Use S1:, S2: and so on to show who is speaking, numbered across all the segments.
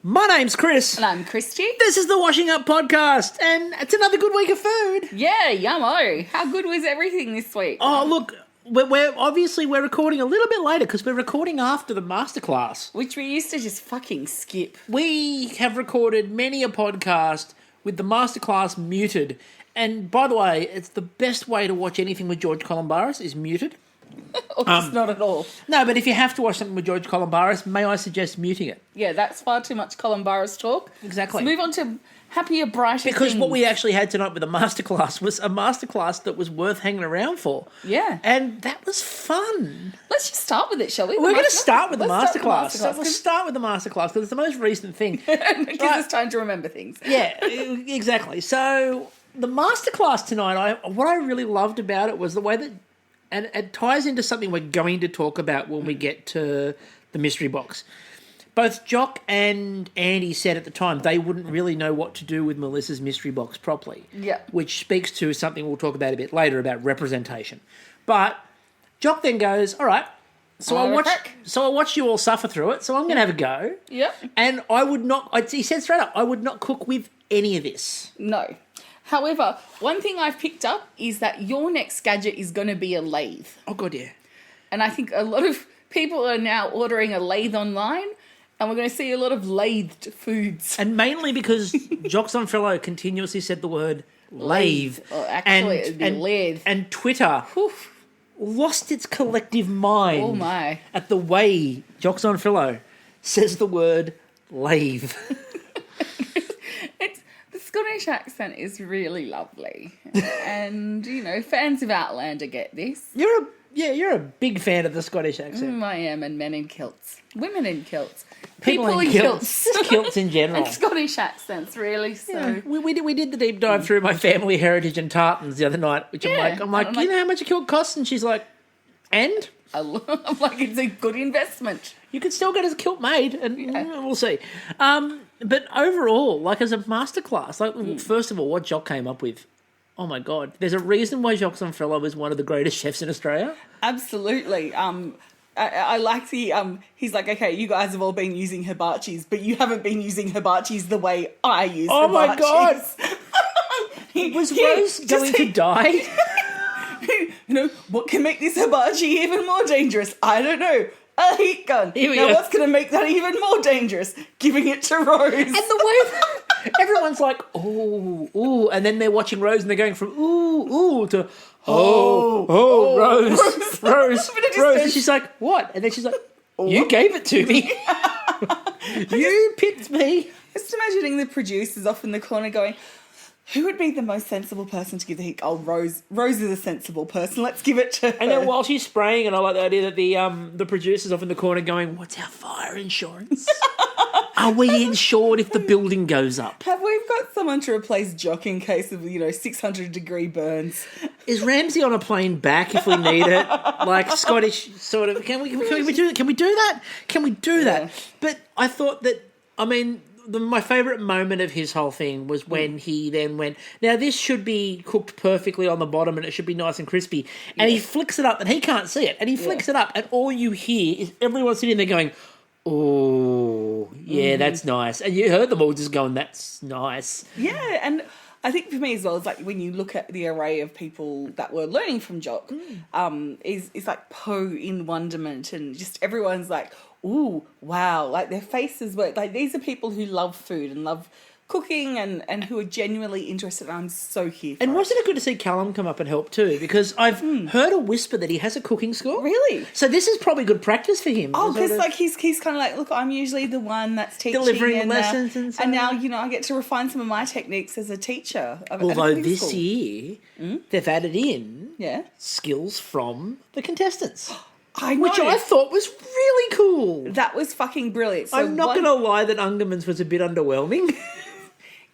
S1: My name's Chris.
S2: And I'm Kristie.
S1: This is the Washing Up Podcast, and it's another good week of food.
S2: Yeah, yummo. How good was everything this week?
S1: Oh, look, we're recording a little bit later because we're recording after the masterclass.
S2: Which we used to just fucking skip.
S1: We have recorded many a podcast with the masterclass muted. And by the way, it's the best way to watch anything with George Columbaris is muted.
S2: Or just not at all.
S1: No, but if you have to watch something with George Columbaris, may I suggest muting it?
S2: Yeah, that's far too much Columbaris talk.
S1: Exactly.
S2: So move on to happier, brighter
S1: Because
S2: things.
S1: what we actually had tonight with the masterclass was a masterclass that was worth hanging around for.
S2: Yeah.
S1: And that was fun.
S2: Let's just start with it, shall we?
S1: We're going to start with the
S2: Let's
S1: masterclass.
S2: start
S1: So we'll start with the masterclass because it's the most recent thing.
S2: It gives us time to remember things.
S1: Yeah, exactly. So the masterclass tonight, what I really loved about it was the way that, and it ties into something we're going to talk about when we get to the mystery box. Both Jock and Andy said at the time they wouldn't really know what to do with Melissa's mystery box properly.
S2: Yeah.
S1: Which speaks to something we'll talk about a bit later about representation. But Jock then goes, all right, so I watched you all suffer through it, so I'm going to have a go.
S2: Yep.
S1: And he said straight up, I would not cook with any of this.
S2: No. However, one thing I've picked up is that your next gadget is going to be a lathe.
S1: Oh, God, yeah.
S2: And I think a lot of people are now ordering a lathe online, and we're going to see a lot of lathed foods.
S1: And mainly because Jock Zonfrillo continuously said the word lathe.
S2: Oh, actually, it'd be lathe.
S1: And Twitter lost its collective mind
S2: Oh, my.
S1: at the way Jock Zonfrillo says the word lathe.
S2: The Scottish accent is really lovely. And, fans of Outlander get this.
S1: You're a big fan of the Scottish accent.
S2: I am, and men in kilts. Women in kilts.
S1: People in kilts. Just kilts in general.
S2: And Scottish accents, really, so...
S1: Yeah, we did the deep dive through my family heritage and tartans the other night, which I'm like, you know how much a kilt costs? And she's like, and?
S2: I'm like, it's a good investment.
S1: You could still get a kilt made, and we'll see. But overall, like as a masterclass, first of all, what Jock came up with, oh my God, there's a reason why Jock Zonfrillo is one of the greatest chefs in Australia.
S2: Absolutely. I like the, he's like, okay, you guys have all been using hibachis, but you haven't been using hibachis the way I use hibachis.
S1: Oh my God. Was Rose going to die?
S2: What can make this hibachi even more dangerous? I don't know. A heat gun. Now what's going to make that even more dangerous? Giving it to Rose.
S1: And the way that everyone's like, ooh, and then they're watching Rose and they're going from ooh to Rose. And she's like, what? And then she's like, you gave it to me. You picked me.
S2: Just imagining the producers off in the corner going, who would be the most sensible person to give the heat? Oh, Rose. Rose is a sensible person. Let's give it to her.
S1: And then while she's spraying, and I like the idea that the producers off in the corner going, what's our fire insurance? Are we insured if the building goes up?
S2: Have we got someone to replace Jock in case of, 600-degree burns?
S1: Is Ramsay on a plane back if we need it? Like Scottish sort of, can we do that? Can we do that? Yeah. But I thought that, my favourite moment of his whole thing was when he then went, now this should be cooked perfectly on the bottom and it should be nice and crispy. And he flicks it up and he can't see it. And he flicks it up and all you hear is everyone sitting there going, oh, yeah, that's nice. And you heard them all just going, that's nice.
S2: Yeah, and I think for me as well, it's like when you look at the array of people that were learning from Jock, is like Poe in wonderment and just everyone's like, ooh, wow, like their faces were, like these are people who love food and love cooking and who are genuinely interested. I'm so here for
S1: And wasn't it good to see Callum come up and help too? Because I've heard a whisper that he has a cooking school.
S2: Really?
S1: So this is probably good practice for him.
S2: Oh, because like he's kind of like, look, I'm usually the one that's teaching.
S1: Delivering lessons and so
S2: and now, I get to refine some of my techniques as a teacher.
S1: Although this year, they've added in skills from the contestants.
S2: I know.
S1: Which I thought was really cool.
S2: That was fucking brilliant. So
S1: I'm not going to lie that Ungerman's was a bit underwhelming.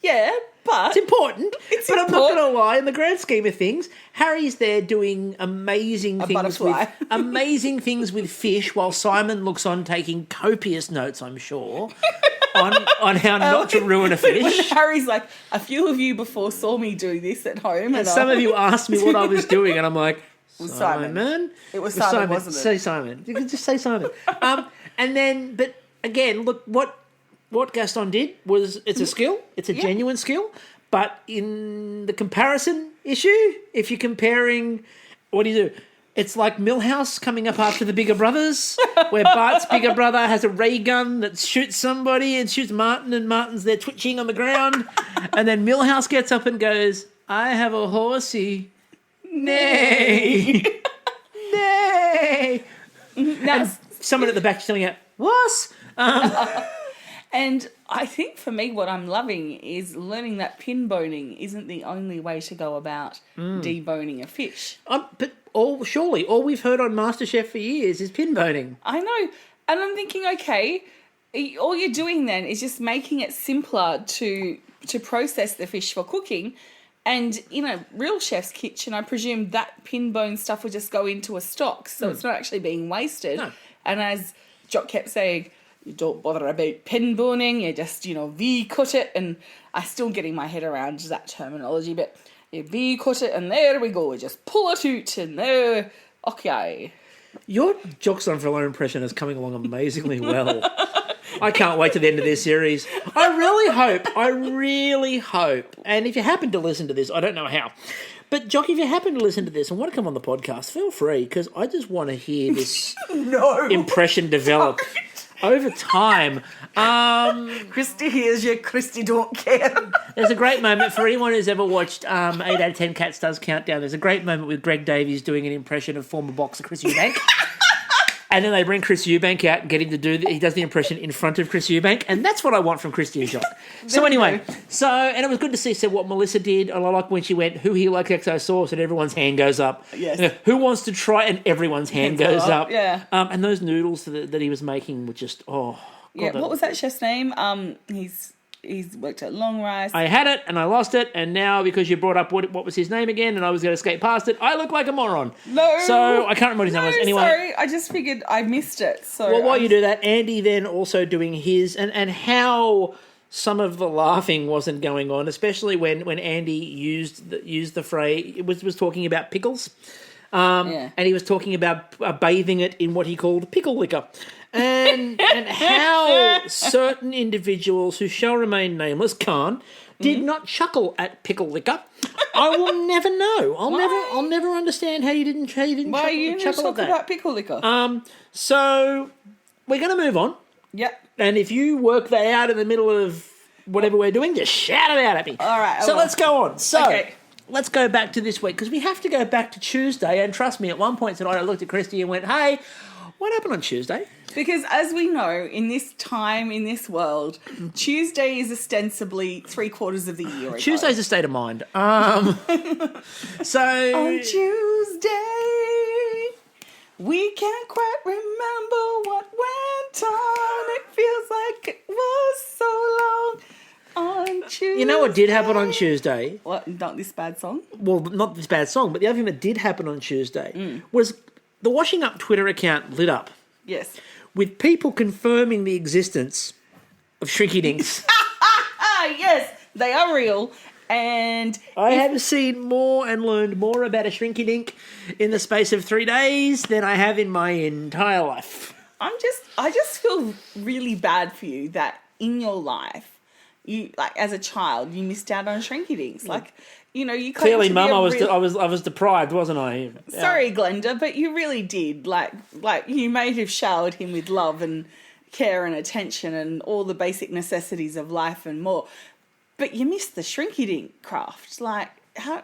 S2: Yeah, but...
S1: It's important. I'm not going to lie, in the grand scheme of things, Harry's there doing amazing things with fish while Simon looks on taking copious notes, I'm sure, on how not to ruin a fish.
S2: When Harry's like, a few of you before saw me do this at home.
S1: And some of you asked me what I was doing, and I'm like... Simon.
S2: It was Simon, wasn't it?
S1: Say Simon. You can just say Simon. And then, but again, look, what what Gaston did was it's a skill. It's a genuine skill. But in the comparison issue, if you're comparing, what do you do? It's like Milhouse coming up after the bigger brothers, where Bart's bigger brother has a ray gun that shoots somebody and shoots Martin, and Martin's there twitching on the ground. And then Milhouse gets up and goes, I have a horsey. Nay. Nay.
S2: Now,
S1: Someone at the back yelling out, what?
S2: and I think for me, what I'm loving is learning that pin boning isn't the only way to go about deboning a fish.
S1: But surely all we've heard on Masterchef for years is pin boning.
S2: I know. And I'm thinking, okay, all you're doing then is just making it simpler to process the fish for cooking. And in a real chef's kitchen, I presume that pin bone stuff would just go into a stock, so it's not actually being wasted.
S1: No.
S2: And as Jock kept saying, you don't bother about pin boning, you just, V-cut it. And I'm still getting my head around that terminology, but you V-cut it and there we go. We just pull it out and there, okay.
S1: Your Jocks on Fellow impression is coming along amazingly well. I can't wait to the end of this series. I really hope, and if you happen to listen to this, I don't know how, but Jock, if you happen to listen to this and want to come on the podcast, feel free, because I just want to hear this impression develop over time.
S2: Kristie hears you, Kristie don't care.
S1: There's a great moment for anyone who's ever watched 8 out of 10 Cat Stars Countdown. There's a great moment with Greg Davies doing an impression of former boxer Chris Eubank. And then they bring Chris Eubank out and get him to do he does the impression in front of Chris Eubank, and that's what I want from Kristie and Jock. So anyway, and it was good to see what Melissa did. And I like when she went, who here likes XO sauce, and everyone's hand goes up.
S2: Yes.
S1: Who wants to try, and everyone's hand goes up.
S2: Yeah.
S1: And those noodles that he was making were just, God,
S2: yeah, what was that chef's name? He's worked at Long Rice.
S1: I had it and I lost it, and now because you brought up what was his name again, and I was going to skate past it, I look like a moron.
S2: No.
S1: So I can't remember what his name was. Anyway,
S2: sorry, I just figured I missed it. So
S1: well, while you do that, Andy then also doing his, and how some of the laughing wasn't going on, especially when Andy used the phrase, was talking about pickles. And he was talking about bathing it in what he called pickle liquor. And how certain individuals who shall remain nameless did not chuckle at pickle liquor. I will never know. I'll never understand how you didn't
S2: Why you
S1: chuckle
S2: talk
S1: at that.
S2: about pickle liquor?
S1: So we're going to move on.
S2: Yep.
S1: And if you work that out in the middle of whatever we're doing, just shout it out at me.
S2: All right.
S1: So let's go on. So
S2: okay.
S1: Let's go back to this week, because we have to go back to Tuesday. And trust me, at one point tonight I looked at Kristie and went, hey, what happened on Tuesday?
S2: Because as we know, in this time, in this world, Tuesday is ostensibly 3/4 of the year ago.
S1: Tuesday's a state of mind. So
S2: on Tuesday, we can't quite remember what went on. It feels like it was so long on Tuesday.
S1: You know what did happen on Tuesday?
S2: What? Not this bad song?
S1: Well, not this bad song, but the other thing that did happen on Tuesday was the Washing Up Twitter account lit up.
S2: Yes.
S1: With people confirming the existence of Shrinky Dinks.
S2: Yes, they are real. And
S1: I have seen more and learned more about a Shrinky Dink in the space of 3 days than I have in my entire life.
S2: I just feel really bad for you that in your life, you, like, as a child, you missed out on Shrinky Dinks. Like, you claim
S1: Clearly,
S2: to be
S1: Mum,
S2: a
S1: I was deprived, wasn't I?
S2: Sorry, Glenda, but you really did. Like you may have showered him with love and care and attention and all the basic necessities of life and more. But you missed the Shrinky Dink craft. Like, how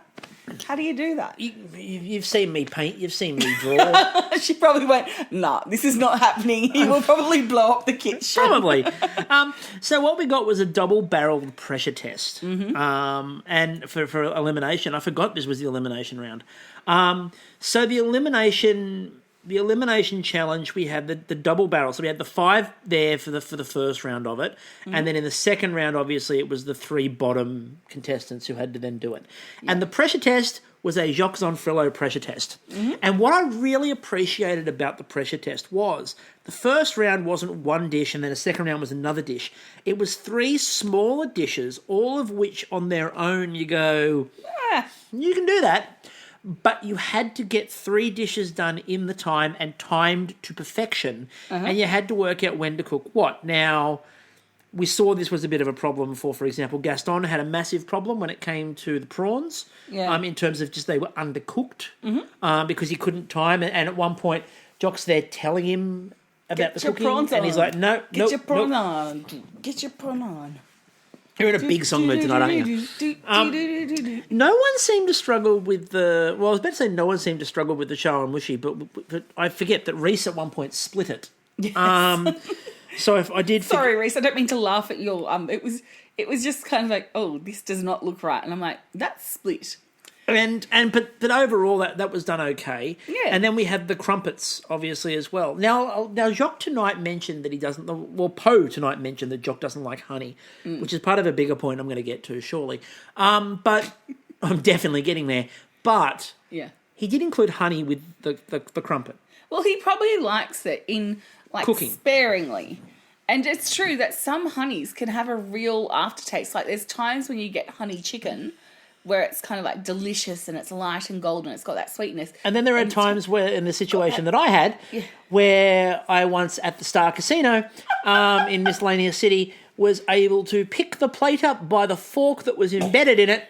S2: do you do that?
S1: You've seen me paint. You've seen me draw.
S2: She probably went, nah, this is not happening. He will probably blow up the kitchen.
S1: Probably. So what we got was a double-barreled pressure test. And for elimination, I forgot this was the elimination round. So the elimination challenge, we had the double barrel. So we had the 5 there for the first round of it. And then in the second round, obviously, it was the 3 bottom contestants who had to then do it. Yeah. And the pressure test was a Jacques Zonfrillo pressure test. And what I really appreciated about the pressure test was the first round wasn't one dish and then the second round was another dish. It was 3 smaller dishes, all of which on their own you go, you can do that. But you had to get 3 dishes done in the time and timed to perfection. And you had to work out when to cook what. Now, we saw this was a bit of a problem for example, Gaston had a massive problem when it came to the prawns.
S2: Yeah.
S1: In terms of just they were undercooked because he couldn't time it. And at one point, Jock's there telling him about the cooking,
S2: prawns
S1: and he's like, "No,
S2: get your prawn on, get your prawn on."
S1: You're in a big song mood tonight, aren't you? No one seemed to struggle with the... Well, I was about to say no one seemed to struggle with the show on Mushy, but I forget that Reese at one point split it. Yes. So if I did...
S2: Sorry, Reese, I don't mean to laugh at your... It was just kind of like, oh, this does not look right. And I'm like, that's split.
S1: But overall that was done okay.
S2: Yeah.
S1: And then we had the crumpets, obviously, as well. Now Jock tonight mentioned that he doesn't... Well, Poe tonight mentioned that Jock doesn't like honey, which is part of a bigger point I'm going to get to, surely. But I'm definitely getting there. But
S2: yeah,
S1: he did include honey with the crumpet.
S2: Well, he probably likes it in, like,
S1: cooking
S2: sparingly. And it's true that some honeys can have a real aftertaste. Like, there's times when you get honey chicken where it's kind of like delicious and it's light and golden. It's got that sweetness.
S1: And then there are times where, in the situation that I had, where I once at the Star Casino in Miscellaneous City was able to pick the plate up by the fork that was embedded in it.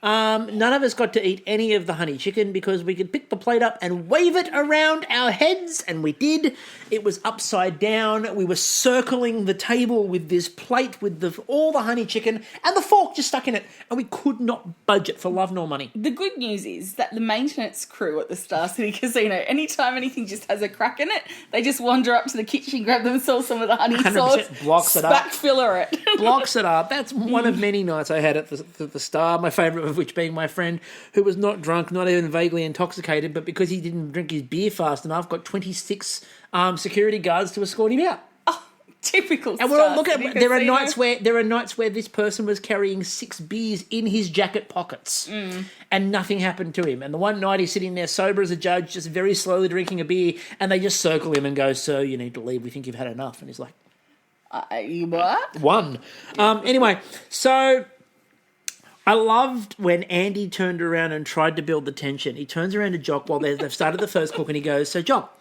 S1: None of us got to eat any of the honey chicken because we could pick the plate up and wave it around our heads, and we did. It was upside down. We were circling the table with this plate with all the honey chicken and the fork just stuck in it, and we could not budge it for love nor money.
S2: The good news is that the maintenance crew at the Star City Casino, anytime anything just has a crack in it, they just wander up to the kitchen, grab themselves some of the honey sauce,
S1: blocks it up,
S2: filler it.
S1: Blocks it up. That's one of many nights I had at the Star, my favourite of which being my friend who was not drunk, not even vaguely intoxicated, but because he didn't drink his beer fast enough, got 26 security guards to escort him out.
S2: Oh, typical.
S1: And we're all looking at, there are nights where this person was carrying 6 beers in his jacket pockets and nothing happened to him. And the one night he's sitting there sober as a judge, just very slowly drinking a beer, and they just circle him and go, "Sir, you need to leave. We think you've had enough." And he's like,
S2: what?
S1: One. Anyway, so I loved when Andy turned around and tried to build the tension. He turns around to Jock while they've started the first cook and he goes, "So, Jock,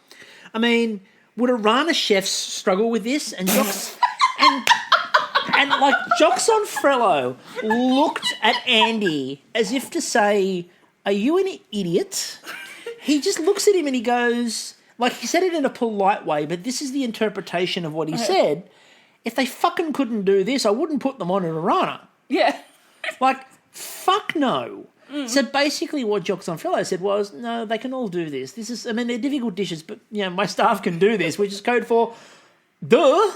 S1: I mean, would a Rana chefs struggle with this?" And Jock's... and like, Jock's on Frello looked at Andy as if to say, "Are you an idiot?" He just looks at him and he goes... Like, he said it in a polite way, but this is the interpretation of what he said. "If they fucking couldn't do this, I wouldn't put them on a Rana."
S2: Yeah.
S1: Like, fuck no. So basically what Jock's on Fellow said was, "No, they can all do this. This is, I mean, they're difficult dishes, but, you know, my staff can do this," which is code for, duh.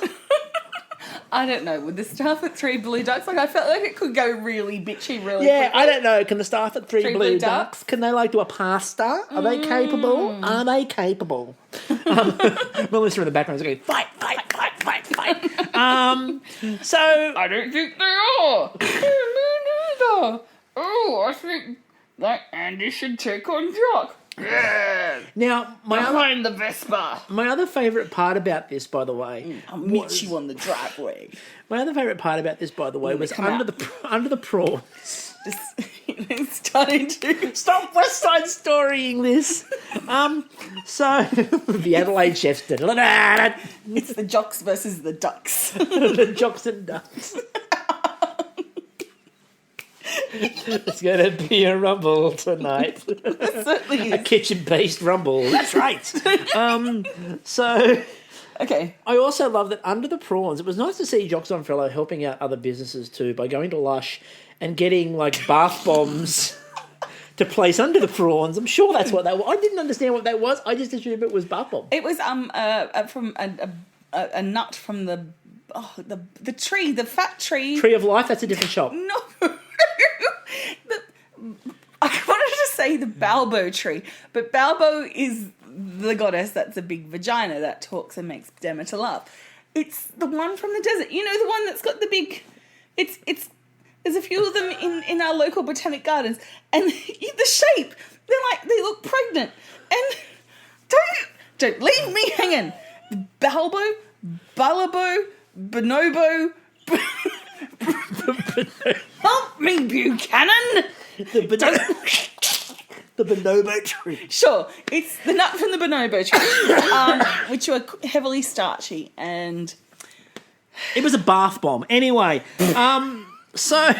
S2: I don't know. With the staff at Three Blue Ducks, like, I felt like it could go really bitchy really
S1: Yeah,
S2: quickly.
S1: I don't know. Can the staff at Three Blue Ducks, can they, like, do a pasta? Are they capable? Are they capable? Melissa in the background is going, "Fight, fight, fight, fight, fight." So...
S2: I don't think they are. No, neither. Oh, I think that Andy should take on Jock. Yeah.
S1: Now,
S2: Behind the Vespa.
S1: my other favourite part about this, by the way...
S2: I'll meet you on the driveway.
S1: My other favourite part about this, by the way, was under the prawns.
S2: It's starting to...
S1: Stop West Side Storying this. So, the Adelaide chefs did.
S2: It's the Jocks versus the Ducks.
S1: The Jocks and Ducks. It's going to be a rumble tonight.
S2: It certainly is.
S1: A kitchen-based rumble. That's right. So...
S2: Okay.
S1: I also love that under the prawns, it was nice to see Jocks on Fellow helping out other businesses too by going to Lush and getting, like, bath bombs to place under the prawns. I'm sure that's what that was. I didn't understand what that was. I just assumed it was bath bomb.
S2: It was from a nut from the tree, the fat tree.
S1: Tree of Life, that's a different shop.
S2: No. I wanted to say the Balbo tree, but Balbo is the goddess that's a big vagina that talks and makes Demeter laugh. It's the one from the desert. You know, the one that's got the big... It's There's a few of them in our local botanic gardens, and the shape, they look pregnant. And don't leave me hanging. Balbo, Ballabo, Bonobo. Help me, Buchanan.
S1: The bonobo tree.
S2: Sure, it's the nut from the bonobo tree, which are heavily starchy, and
S1: It was a bath bomb. Anyway, so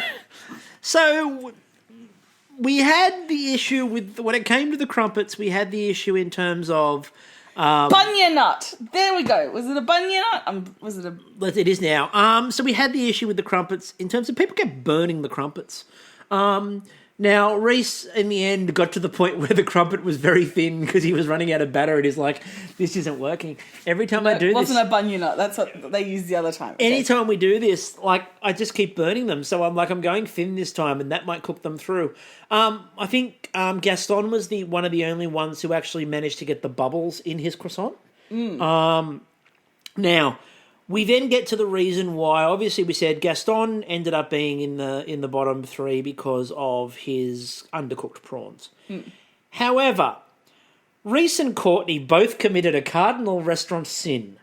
S1: we had the issue with, when it came to the crumpets, we had the issue in terms of...
S2: Bunya nut. There we go. Was it a bunya nut? Was it a...
S1: It is now. So we had the issue with the crumpets in terms of people kept burning the crumpets. Now, Reese, in the end, got to the point where the crumpet was very thin because he was running out of batter, and he's like, this isn't working. Every time I do this...
S2: It wasn't a bunya nut. That's what they used the other time. Okay.
S1: Anytime we do this, like, I just keep burning them. So I'm going thin this time, and that might cook them through. I think Gaston was one of the only ones who actually managed to get the bubbles in his croissant. Now... We then get to the reason why. Obviously, we said Gaston ended up being in the bottom three because of his undercooked prawns. However, Reese and Courtney both committed a cardinal restaurant sin.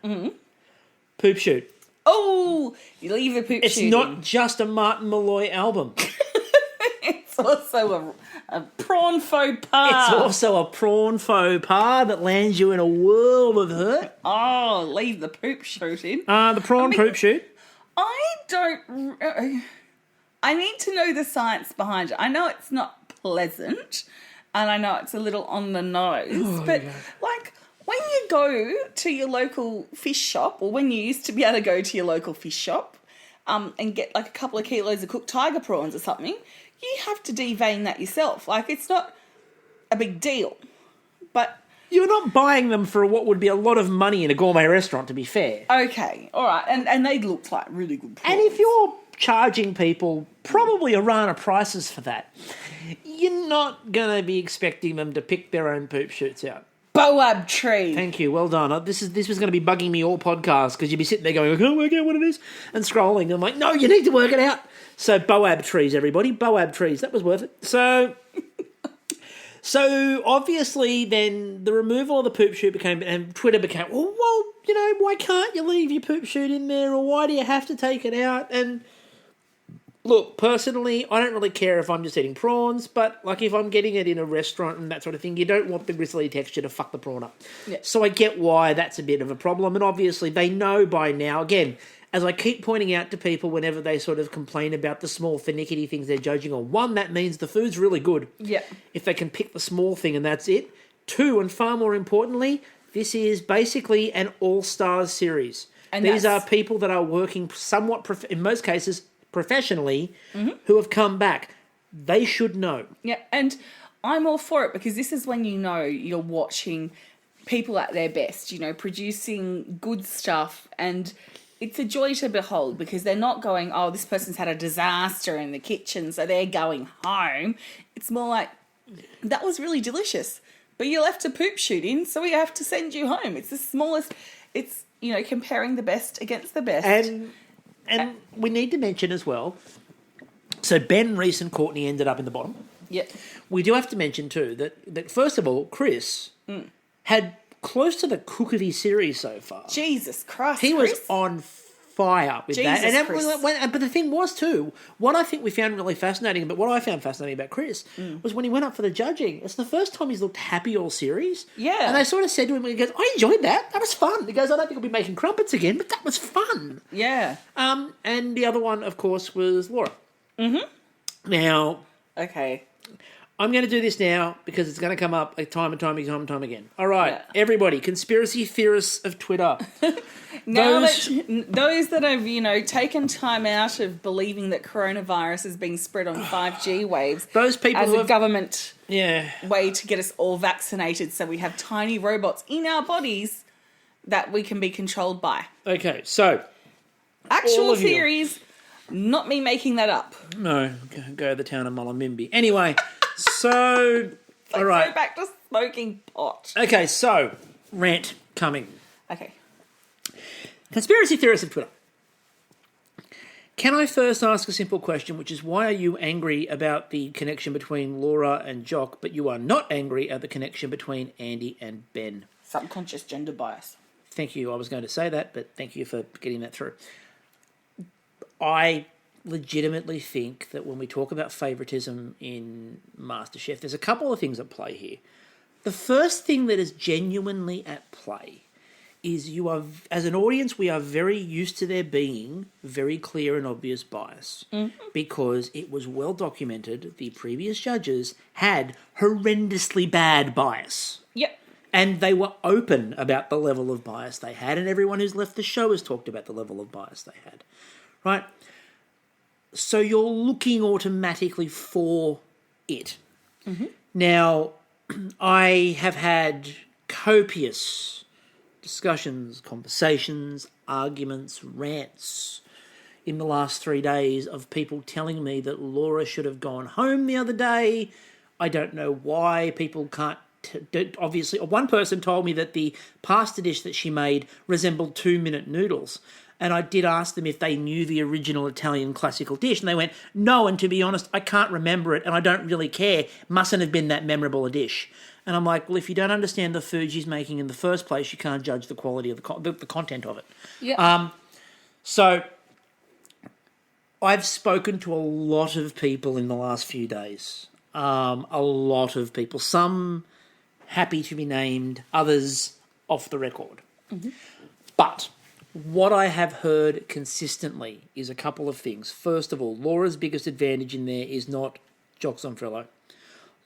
S1: Poop shoot.
S2: Oh, you leave the poop shoot.
S1: It's not just a Martin Malloy album.
S2: It's also a prawn faux pas.
S1: It's also a prawn faux pas that lands you in a world of hurt.
S2: Oh, leave the poop shoot in.
S1: The prawn poop shoot.
S2: I need to know the science behind it. I know it's not pleasant, and I know it's a little on the nose, but like when you go to your local fish shop, or when you used to be able to go to your local fish shop, and get like a couple of kilos of cooked tiger prawns or something, you have to devein that yourself. Like, it's not a big deal. But
S1: you're not buying them for what would be a lot of money in a gourmet restaurant, to be fair.
S2: Okay, all right. And they looked like really good prawns.
S1: And if you're charging people probably Arana prices for that, you're not going to be expecting them to pick their own poop shoots out.
S2: Boab tree.
S1: Thank you. Well done. This was going to be bugging me all podcast because you'd be sitting there going, I can't work out what it is, and scrolling. And I'm like, no, you need to work it out. So Boab trees, everybody. Boab trees. That was worth it. So obviously then the removal of the poop shoot became, and Twitter became, well, why can't you leave your poop shoot in there, or why do you have to take it out? And look, personally, I don't really care if I'm just eating prawns, but like if I'm getting it in a restaurant and that sort of thing, you don't want the gristly texture to fuck the prawn up.
S2: Yeah.
S1: So I get why that's a bit of a problem, and obviously they know by now, again, as I keep pointing out to people whenever they sort of complain about the small finicky things they're judging on, one, that means the food's really good.
S2: Yeah.
S1: If they can pick the small thing and that's it. Two, and far more importantly, this is basically an all-stars series. And these are people that are working somewhat, in most cases, professionally, who have come back. They should know.
S2: Yeah, and I'm all for it because this is when you know you're watching people at their best, producing good stuff, and it's a joy to behold because they're not going, oh, this person's had a disaster in the kitchen, so they're going home. It's more like, that was really delicious, but you left a poop shoot in, so we have to send you home. It's the smallest, it's, comparing the best against the best.
S1: And we need to mention as well, so Ben, Reese and Courtney ended up in the bottom.
S2: Yep.
S1: We do have to mention too that first of all, Chris had close to the cook of his series so far.
S2: Jesus Christ,
S1: He
S2: Chris.
S1: was on fire with that. And but the thing was too, what I think we found really fascinating, but what I found fascinating about Chris was when he went up for the judging, it's the first time he's looked happy all series.
S2: Yeah.
S1: And they sort of said to him, he goes, I enjoyed that. That was fun. He goes, I don't think I'll be making crumpets again, but that was fun.
S2: Yeah.
S1: And the other one, of course, was Laura. Now...
S2: Okay.
S1: I'm going to do this now because it's going to come up time and time again. All right, Everybody, conspiracy theorists of Twitter.
S2: Those that have, taken time out of believing that coronavirus is being spread on 5G waves.
S1: Those people
S2: as a government
S1: way
S2: to get us all vaccinated so we have tiny robots in our bodies that we can be controlled by.
S1: Okay, so...
S2: Actual theories, not me making that up.
S1: No, go to the town of Mullumbimby. Anyway... So, all right.
S2: Go back to smoking pot.
S1: Okay, so, rant coming.
S2: Okay.
S1: Conspiracy theorists of Twitter. Can I first ask a simple question, which is why are you angry about the connection between Laura and Jock, but you are not angry at the connection between Andy and Ben?
S2: Subconscious gender bias.
S1: Thank you. I was going to say that, but thank you for getting that through. I legitimately think that when we talk about favouritism in Masterchef, there's a couple of things at play here. The first thing that is genuinely at play is you are, as an audience, we are very used to there being very clear and obvious bias because it was well documented the previous judges had horrendously bad bias.
S2: Yep.
S1: And they were open about the level of bias they had, and everyone who's left the show has talked about the level of bias they had, right? So you're looking automatically for it. Now, I have had copious discussions, conversations, arguments, rants in the last 3 days of people telling me that Laura should have gone home the other day. I don't know why people can't. Obviously, one person told me that the pasta dish that she made resembled 2-minute noodles. And I did ask them if they knew the original Italian classical dish. And they went, no, and to be honest, I can't remember it and I don't really care. Mustn't have been that memorable a dish. And I'm like, well, if you don't understand the food she's making in the first place, you can't judge the quality of the content of it.
S2: Yeah.
S1: So I've spoken to a lot of people in the last few days. A lot of people. Some happy to be named, others off the record. But what I have heard consistently is a couple of things. First of all, Laura's biggest advantage in there is not Jocks on Frello.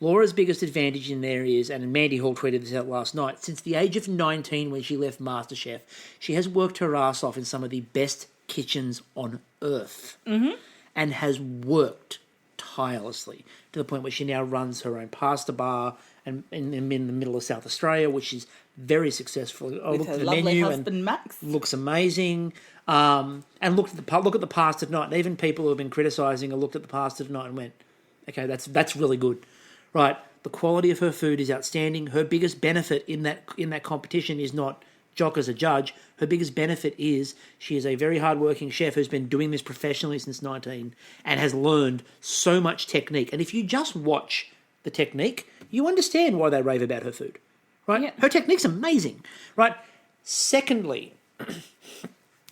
S1: Laura's biggest advantage in there is, and Mandy Hall tweeted this out last night, since the age of 19 when she left Masterchef, she has worked her ass off in some of the best kitchens on earth and has worked tirelessly to the point where she now runs her own pasta bar and in the middle of South Australia, which is very successful. I
S2: With
S1: looked
S2: her
S1: at the
S2: lovely
S1: menu
S2: husband,
S1: and
S2: Max.
S1: looks amazing. And look at the pasta tonight. And even people who have been criticising her looked at the pasta tonight and went, "Okay, that's really good." Right? The quality of her food is outstanding. Her biggest benefit in that competition is not Jock as a judge. Her biggest benefit is she is a very hard-working chef who's been doing this professionally since 19 and has learned so much technique. And if you just watch the technique, you understand why they rave about her food, right?
S2: Yeah.
S1: Her technique's amazing, right? Secondly,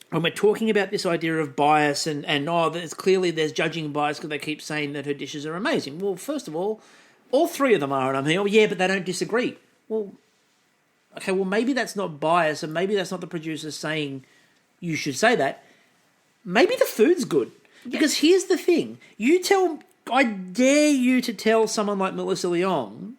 S1: when we're talking about this idea of bias and there's judging bias because they keep saying that her dishes are amazing. Well, first of all three of them are, and I'm thinking, oh yeah, but they don't disagree. Well, okay, well maybe that's not bias, and maybe that's not the producers saying you should say that. Maybe the food's good. Yeah. Because here's the thing. I dare you to tell someone like Melissa Leong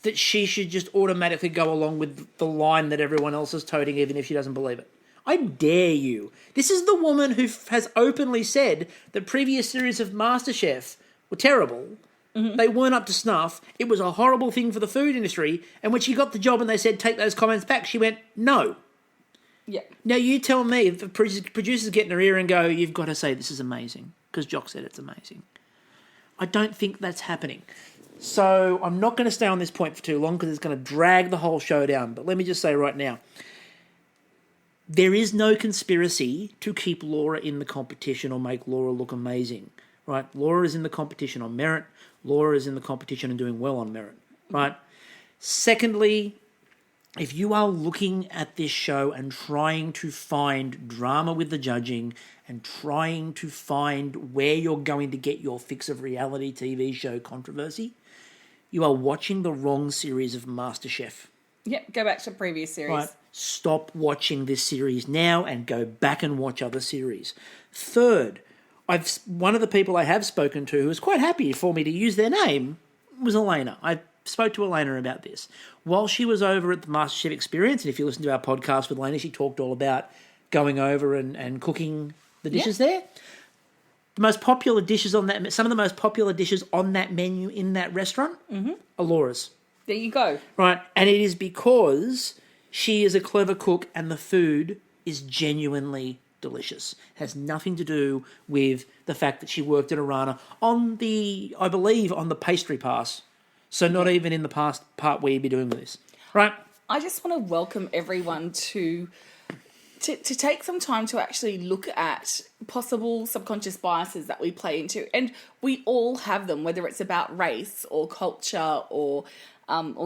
S1: that she should just automatically go along with the line that everyone else is toting even if she doesn't believe it. I dare you. This is the woman who has openly said that previous series of MasterChef were terrible. They weren't up to snuff. It was a horrible thing for the food industry. And when she got the job and they said, take those comments back, she went, no.
S2: Yeah.
S1: Now you tell me if the producers get in her ear and go, you've got to say this is amazing because Jock said it's amazing. I don't think that's happening. So I'm not going to stay on this point for too long because it's going to drag the whole show down. But let me just say right now, there is no conspiracy to keep Laura in the competition or make Laura look amazing, right? Laura is in the competition on merit. Laura is in the competition and doing well on merit, right? Secondly, if you are looking at this show and trying to find drama with the judging and trying to find where you're going to get your fix of reality TV show controversy, you are watching the wrong series of MasterChef.
S2: Yep, go back to the previous series.
S1: Right. Stop watching this series now and go back and watch other series. Third, one of the people I have spoken to who was quite happy for me to use their name was Elena. I spoke to Elena about this. While she was over at the MasterChef Experience, and if you listen to our podcast with Elena, she talked all about going over and cooking the dishes there. The most popular dishes on that, some of the most popular dishes on that menu in that restaurant are Laura's.
S2: There you go.
S1: Right, and it is because she is a clever cook and the food is genuinely delicious. It has nothing to do with the fact that she worked at Arana on the pastry pass. So not even in the past part where you'd be doing with this. Right?
S2: I just want to welcome everyone to take some time to actually look at possible subconscious biases that we play into. And we all have them, whether it's about race or culture or